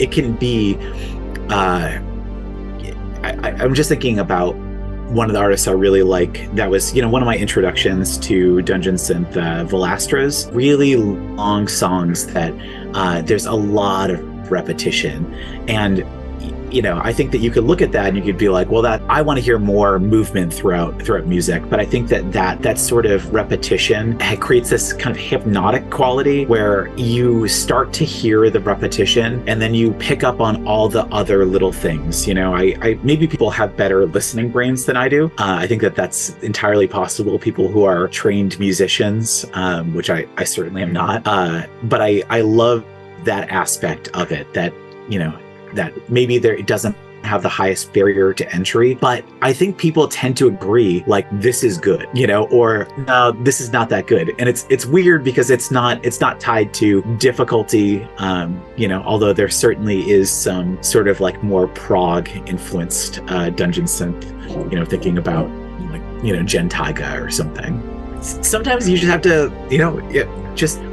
it can be I'm just thinking about one of the artists I really like, that was one of my introductions to Dungeon Synth, Velastras. Really long songs that there's a lot of repetition, and I think that you could look at that and you could be like, well, that I want to hear more movement throughout music. But I think that sort of repetition creates this kind of hypnotic quality where you start to hear the repetition and then you pick up on all the other little things. I maybe people have better listening brains than I do. I think that that's entirely possible. People who are trained musicians, which I certainly am not. But I love that aspect of it, that that maybe it doesn't have the highest barrier to entry, but I think people tend to agree like this is good, or no, this is not that good. And it's weird because it's not tied to difficulty, although there certainly is some sort of like more prog influenced Dungeon Synth, thinking about like Gen Taiga or something. sometimes you just have to,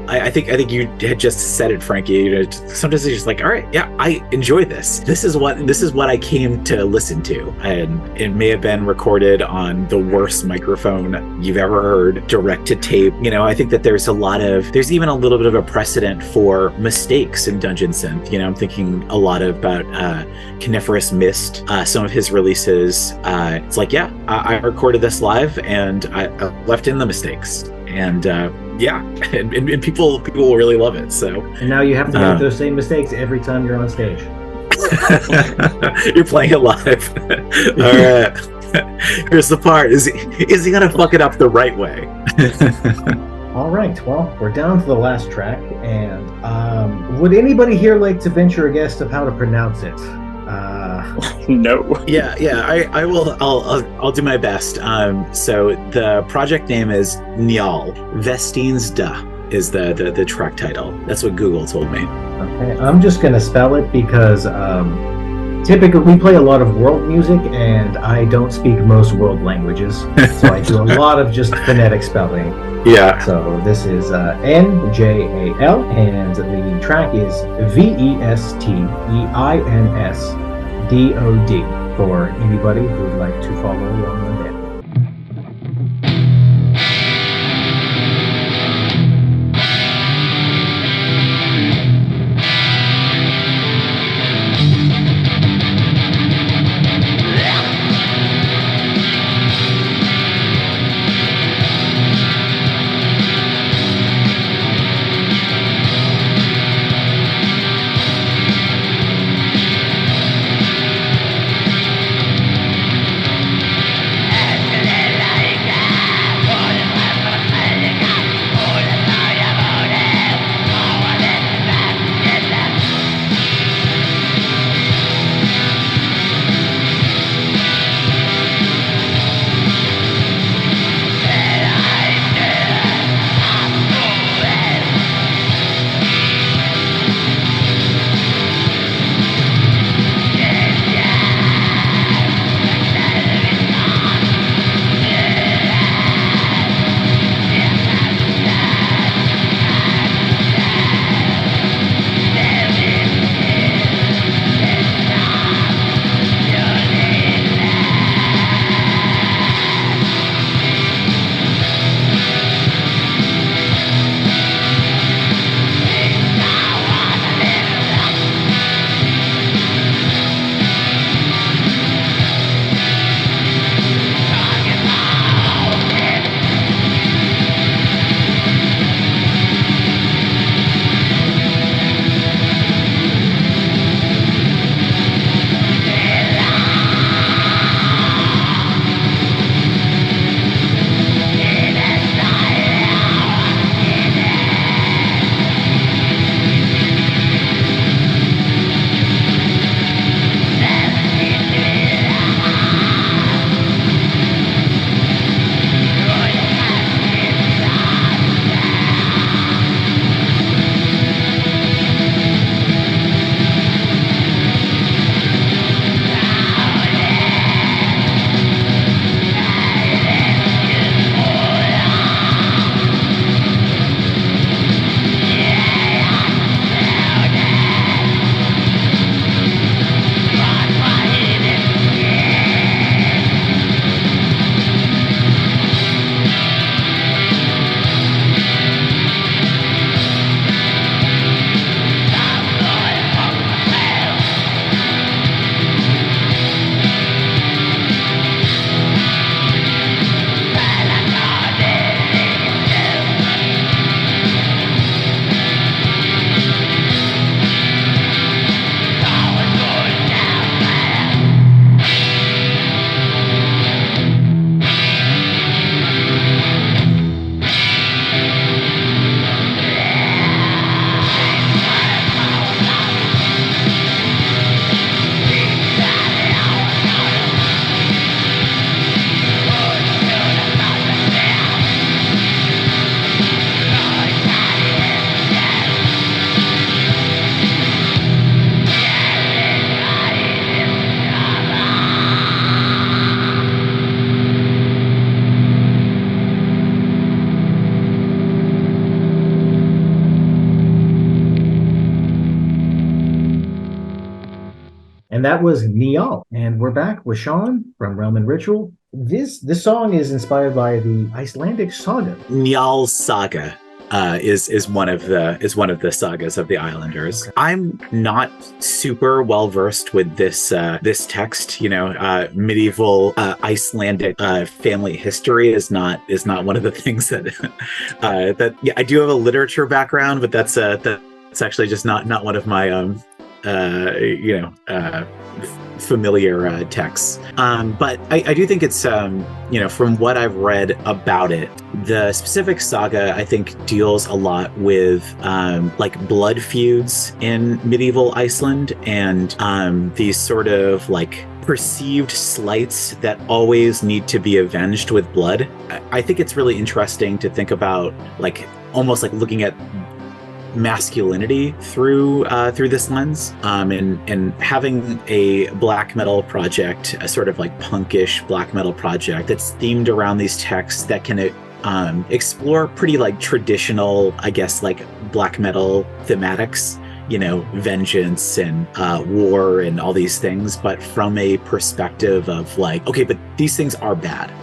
I think you had just said it, Frankie. Sometimes it's just like, all right, yeah, I enjoy this. This is what I came to listen to, and it may have been recorded on the worst microphone you've ever heard, direct to tape. I think that there's even a little bit of a precedent for mistakes in Dungeon Synth. I'm thinking a lot about Coniferous Mist, some of his releases. It's like, yeah, I recorded this live and I left in the mistakes, and and people will really love it. So, and now you have to make those same mistakes every time you're on stage. You're playing it live. All right. Here's the part. Is he gonna fuck it up the right way? All right. Well, we're down to the last track, and would anybody here like to venture a guess of how to pronounce it? No. Yeah. I will. I'll do my best. So the project name is Njal. Vestines Da is the track title. That's what Google told me. Okay. I'm just gonna spell it because typically we play a lot of world music, and I don't speak most world languages, so I do a lot of just phonetic spelling. Yeah. So this is NJAL, and the track is VESTEINSDOD for anybody who would like to follow along on that. that was Niall. And we're back with Sean from Realm and Ritual. This song is inspired by the Icelandic saga. Njál's saga is one of the sagas of the Islanders. Okay. I'm not super well versed with this text. Medieval Icelandic family history is not one of the things that I do have a literature background, but that's actually just not one of my familiar texts. But I do think it's, from what I've read about it, the specific saga, I think, deals a lot with like blood feuds in medieval Iceland and these sort of like perceived slights that always need to be avenged with blood. I think it's really interesting to think about, like, almost like looking at masculinity through this lens, and having a black metal project, a sort of like punkish black metal project that's themed around these texts that can explore pretty like traditional, I guess, like black metal thematics, vengeance and war and all these things, but from a perspective of like, okay, but these things are bad.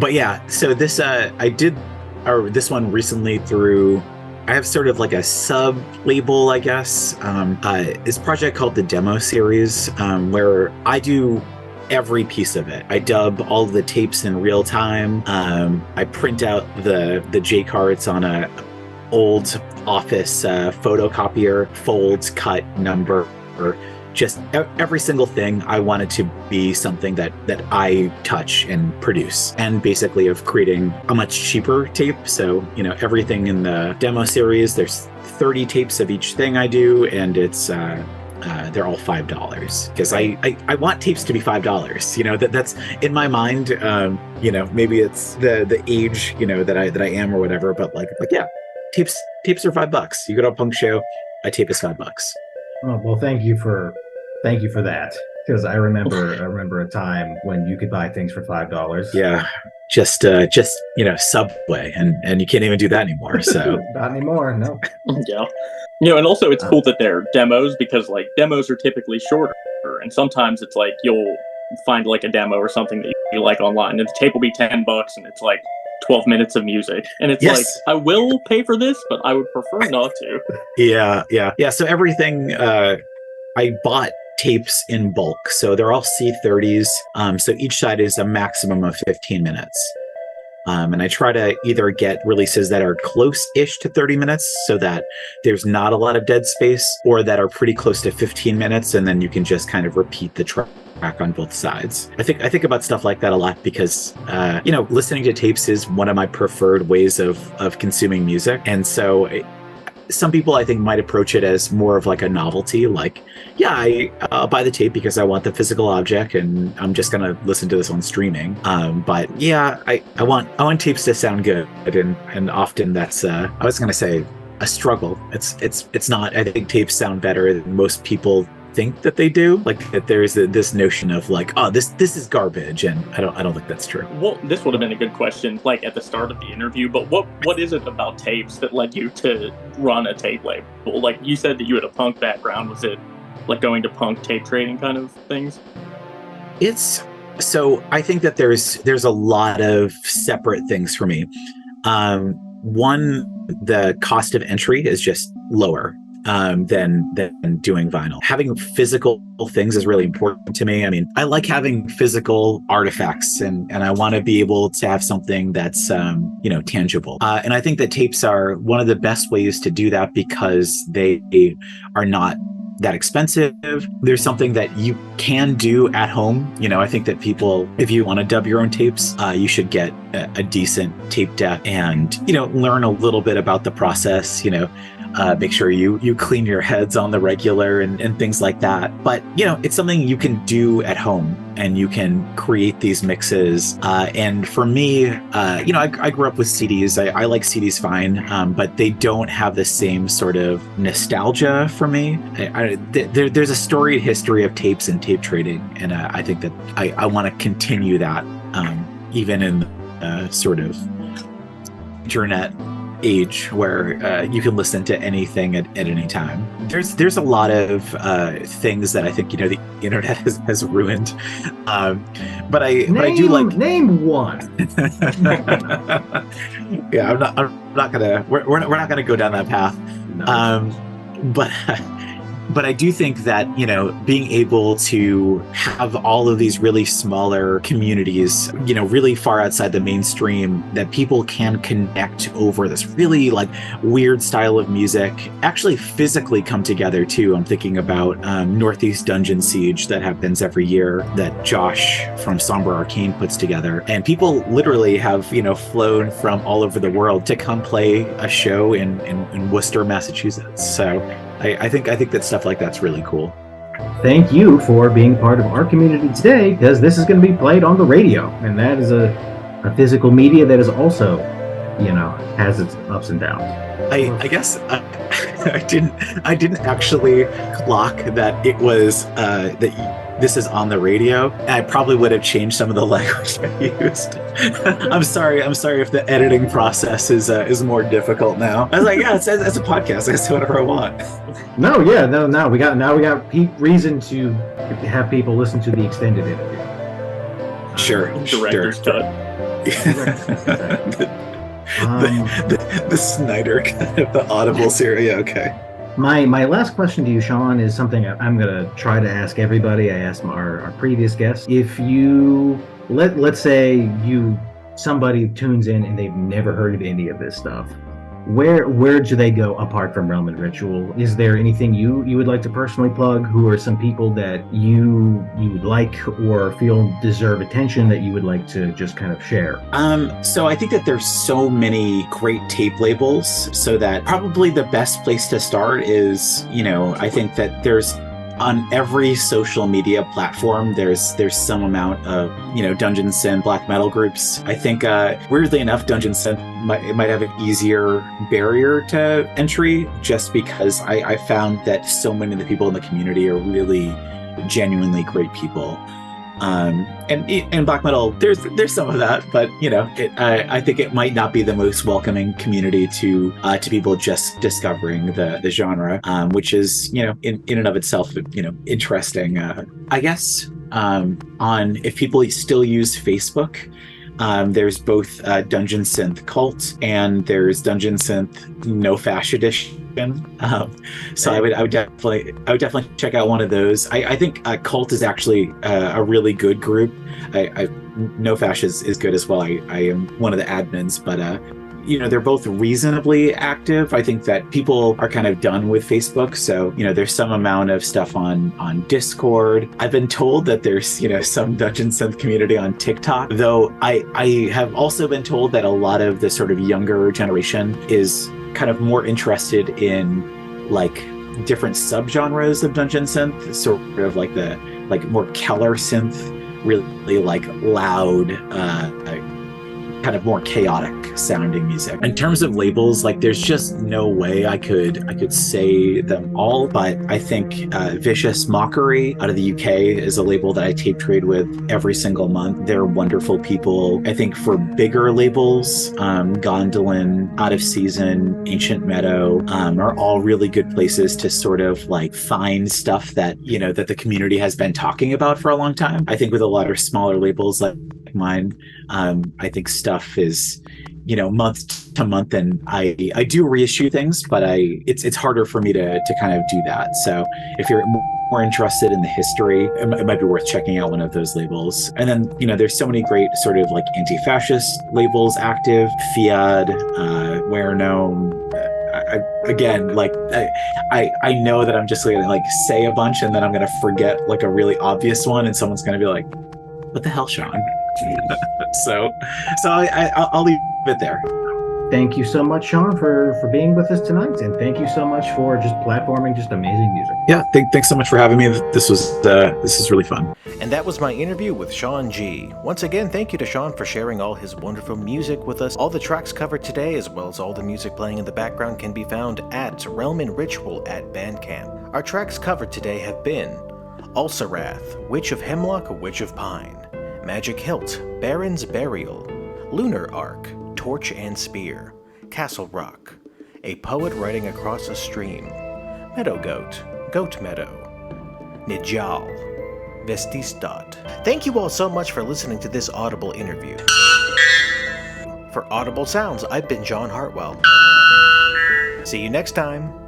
But yeah, so this this one recently through, I have sort of like a sub label, I guess. This project called the Demo Series, where I do every piece of it. I dub all of the tapes in real time. I print out the J cards on a old office photocopier, folds, cut, number, or just every single thing. I wanted to be something that I touch and produce, and basically of creating a much cheaper tape. So, everything in the Demo Series, there's 30 tapes of each thing I do, and it's they're all $5 because I want tapes to be $5. That's in my mind. Maybe it's the age that I am or whatever, but like yeah, tapes are $5. You go to a punk show, a tape is $5. Oh, well, thank you for that, because I remember a time when you could buy things for $5. Yeah, just Subway, and you can't even do that anymore. So not anymore, no. Yeah, and also it's cool that they're demos, because like demos are typically shorter, and sometimes it's like you'll find like a demo or something that you like online, and the tape will be $10, and it's like 12 minutes of music, and it's like, I will pay for this, but I would prefer not to. Yeah. So everything, I bought tapes in bulk, so they're all C30s. So each side is a maximum of 15 minutes. And I try to either get releases that are close-ish to 30 minutes so that there's not a lot of dead space, or that are pretty close to 15 minutes, and then you can just kind of repeat the track on both sides. I think about stuff like that a lot because, listening to tapes is one of my preferred ways of consuming music. And so some people, I think, might approach it as more of like a novelty, like, yeah, I'll buy the tape because I want the physical object and I'm just gonna listen to this on streaming. But yeah, I want tapes to sound good, and often that's I was gonna say a struggle. It's not. I think tapes sound better than most people think that they do. Like that there's this notion of like, oh, this is garbage, and I don't think that's true. Well, this would have been a good question, like at the start of the interview. But what is it about tapes that led you to run a tape label? Like you said that you had a punk background. Was it like going to punk tape trading kind of things? So I think that there's a lot of separate things for me. One, the cost of entry is just lower than doing vinyl. Having physical things is really important to me. I mean, I like having physical artifacts, and I want to be able to have something that's tangible. And I think that tapes are one of the best ways to do that because they are not that expensive. There's something that you can do at home. I think that people, if you want to dub your own tapes, you should get a decent tape deck and learn a little bit about the process. Make sure you clean your heads on the regular and things like that. But, it's something you can do at home, and you can create these mixes. And for me, I grew up with CDs. I like CDs fine, but they don't have the same sort of nostalgia for me. There's a storied history of tapes and tape trading, and I think that I want to continue that, even in sort of internet age where you can listen to anything at any time. There's a lot of things that I think the internet has ruined, but I do like name one. Yeah, I'm not gonna we're not gonna go down that path. No. But I do think that, being able to have all of these really smaller communities, really far outside the mainstream, that people can connect over this really like weird style of music, actually physically come together too. I'm thinking about Northeast Dungeon Siege that happens every year that Josh from Somber Arcane puts together. And people literally have, flown from all over the world to come play a show in Worcester, Massachusetts. So I think that stuff like that's really cool. Thank you for being part of our community today, because this is going to be played on the radio, and that is a physical media that is also, has its ups and downs. I guess I didn't actually clock that it was that this is on the radio. I probably would have changed some of the language I used. I'm sorry if the editing process is more difficult now. I was like, yeah, it's a podcast. I can say whatever I want. No, we got reason to have people listen to the extended interview. Sure. Director's cut. The Snyder cut of the Audible series. Yeah, okay. My last question to you, Sean, is something I'm going to try to ask everybody. I asked our previous guests. If you, let's say somebody tunes in and they've never heard of any of this stuff, where do they go apart from Realm and Ritual? Is there anything you would like to personally plug? Who are some people that you would like or feel deserve attention that you would like to just kind of share? So I think that there's so many great tape labels, so that probably the best place to start is, I think that there's on every social media platform, there's some amount of, Dungeon Synth, black metal groups. I think, weirdly enough, Dungeon Synth might have an easier barrier to entry, just because I found that so many of the people in the community are really genuinely great people. And in black metal, there's some of that, but I think it might not be the most welcoming community to people just discovering the genre, which is in and of itself interesting. I guess if people still use Facebook, there's both Dungeon Synth Cult and there's Dungeon Synth No Fash Edition. So I would definitely check out one of those. I think Cult is actually a really good group. No Fash is good as well. I am one of the admins, but they're both reasonably active. I think that people are kind of done with Facebook, so there's some amount of stuff on Discord. I've been told that there's some Dungeon Synth community on TikTok, though I have also been told that a lot of the sort of younger generation is kind of more interested in like different subgenres of Dungeon Synth, sort of like the more Keller synth, really like loud, kind of more chaotic sounding music. In terms of labels, like there's just no way I could say them all, but I think Vicious Mockery out of the UK is a label that I tape trade with every single month. They're wonderful people. I think for bigger labels, Gondolin, Out of Season, Ancient Meadow are all really good places to sort of like find stuff that that the community has been talking about for a long time. I think with a lot of smaller labels like mine, I think stuff is month to month, and I do reissue things, but it's harder for me to kind of do that. So if you're more interested in the history, it might be worth checking out one of those labels. And then there's so many great sort of like anti-fascist labels active, Fiad, Where Gnome. Again, like I know that I'm just gonna like say a bunch and then I'm gonna forget like a really obvious one, and someone's gonna be like, what the hell, Sean? so I'll leave it there. Thank you so much, Sean, for being with us tonight, and thank you so much for just platforming just amazing music. Yeah, thanks so much for having me. This is really fun. And that was my interview with Sean G. Once again, thank you to Sean for sharing all his wonderful music with us. All the tracks covered today, as well as all the music playing in the background, can be found at Realm and Ritual at Bandcamp. Our tracks covered today have been Ulcerath, Witch of Hemlock, Witch of Pine, Magic Hilt, Baron's Burial, Lunar Arc, Torch and Spear, Castle Rock, a poet writing across a stream, Meadow Goat, Goat Meadow, Nijal, Vestistat. Thank you all so much for listening to this Audible interview. For Audible Sounds, I've been John Hartwell. See you next time.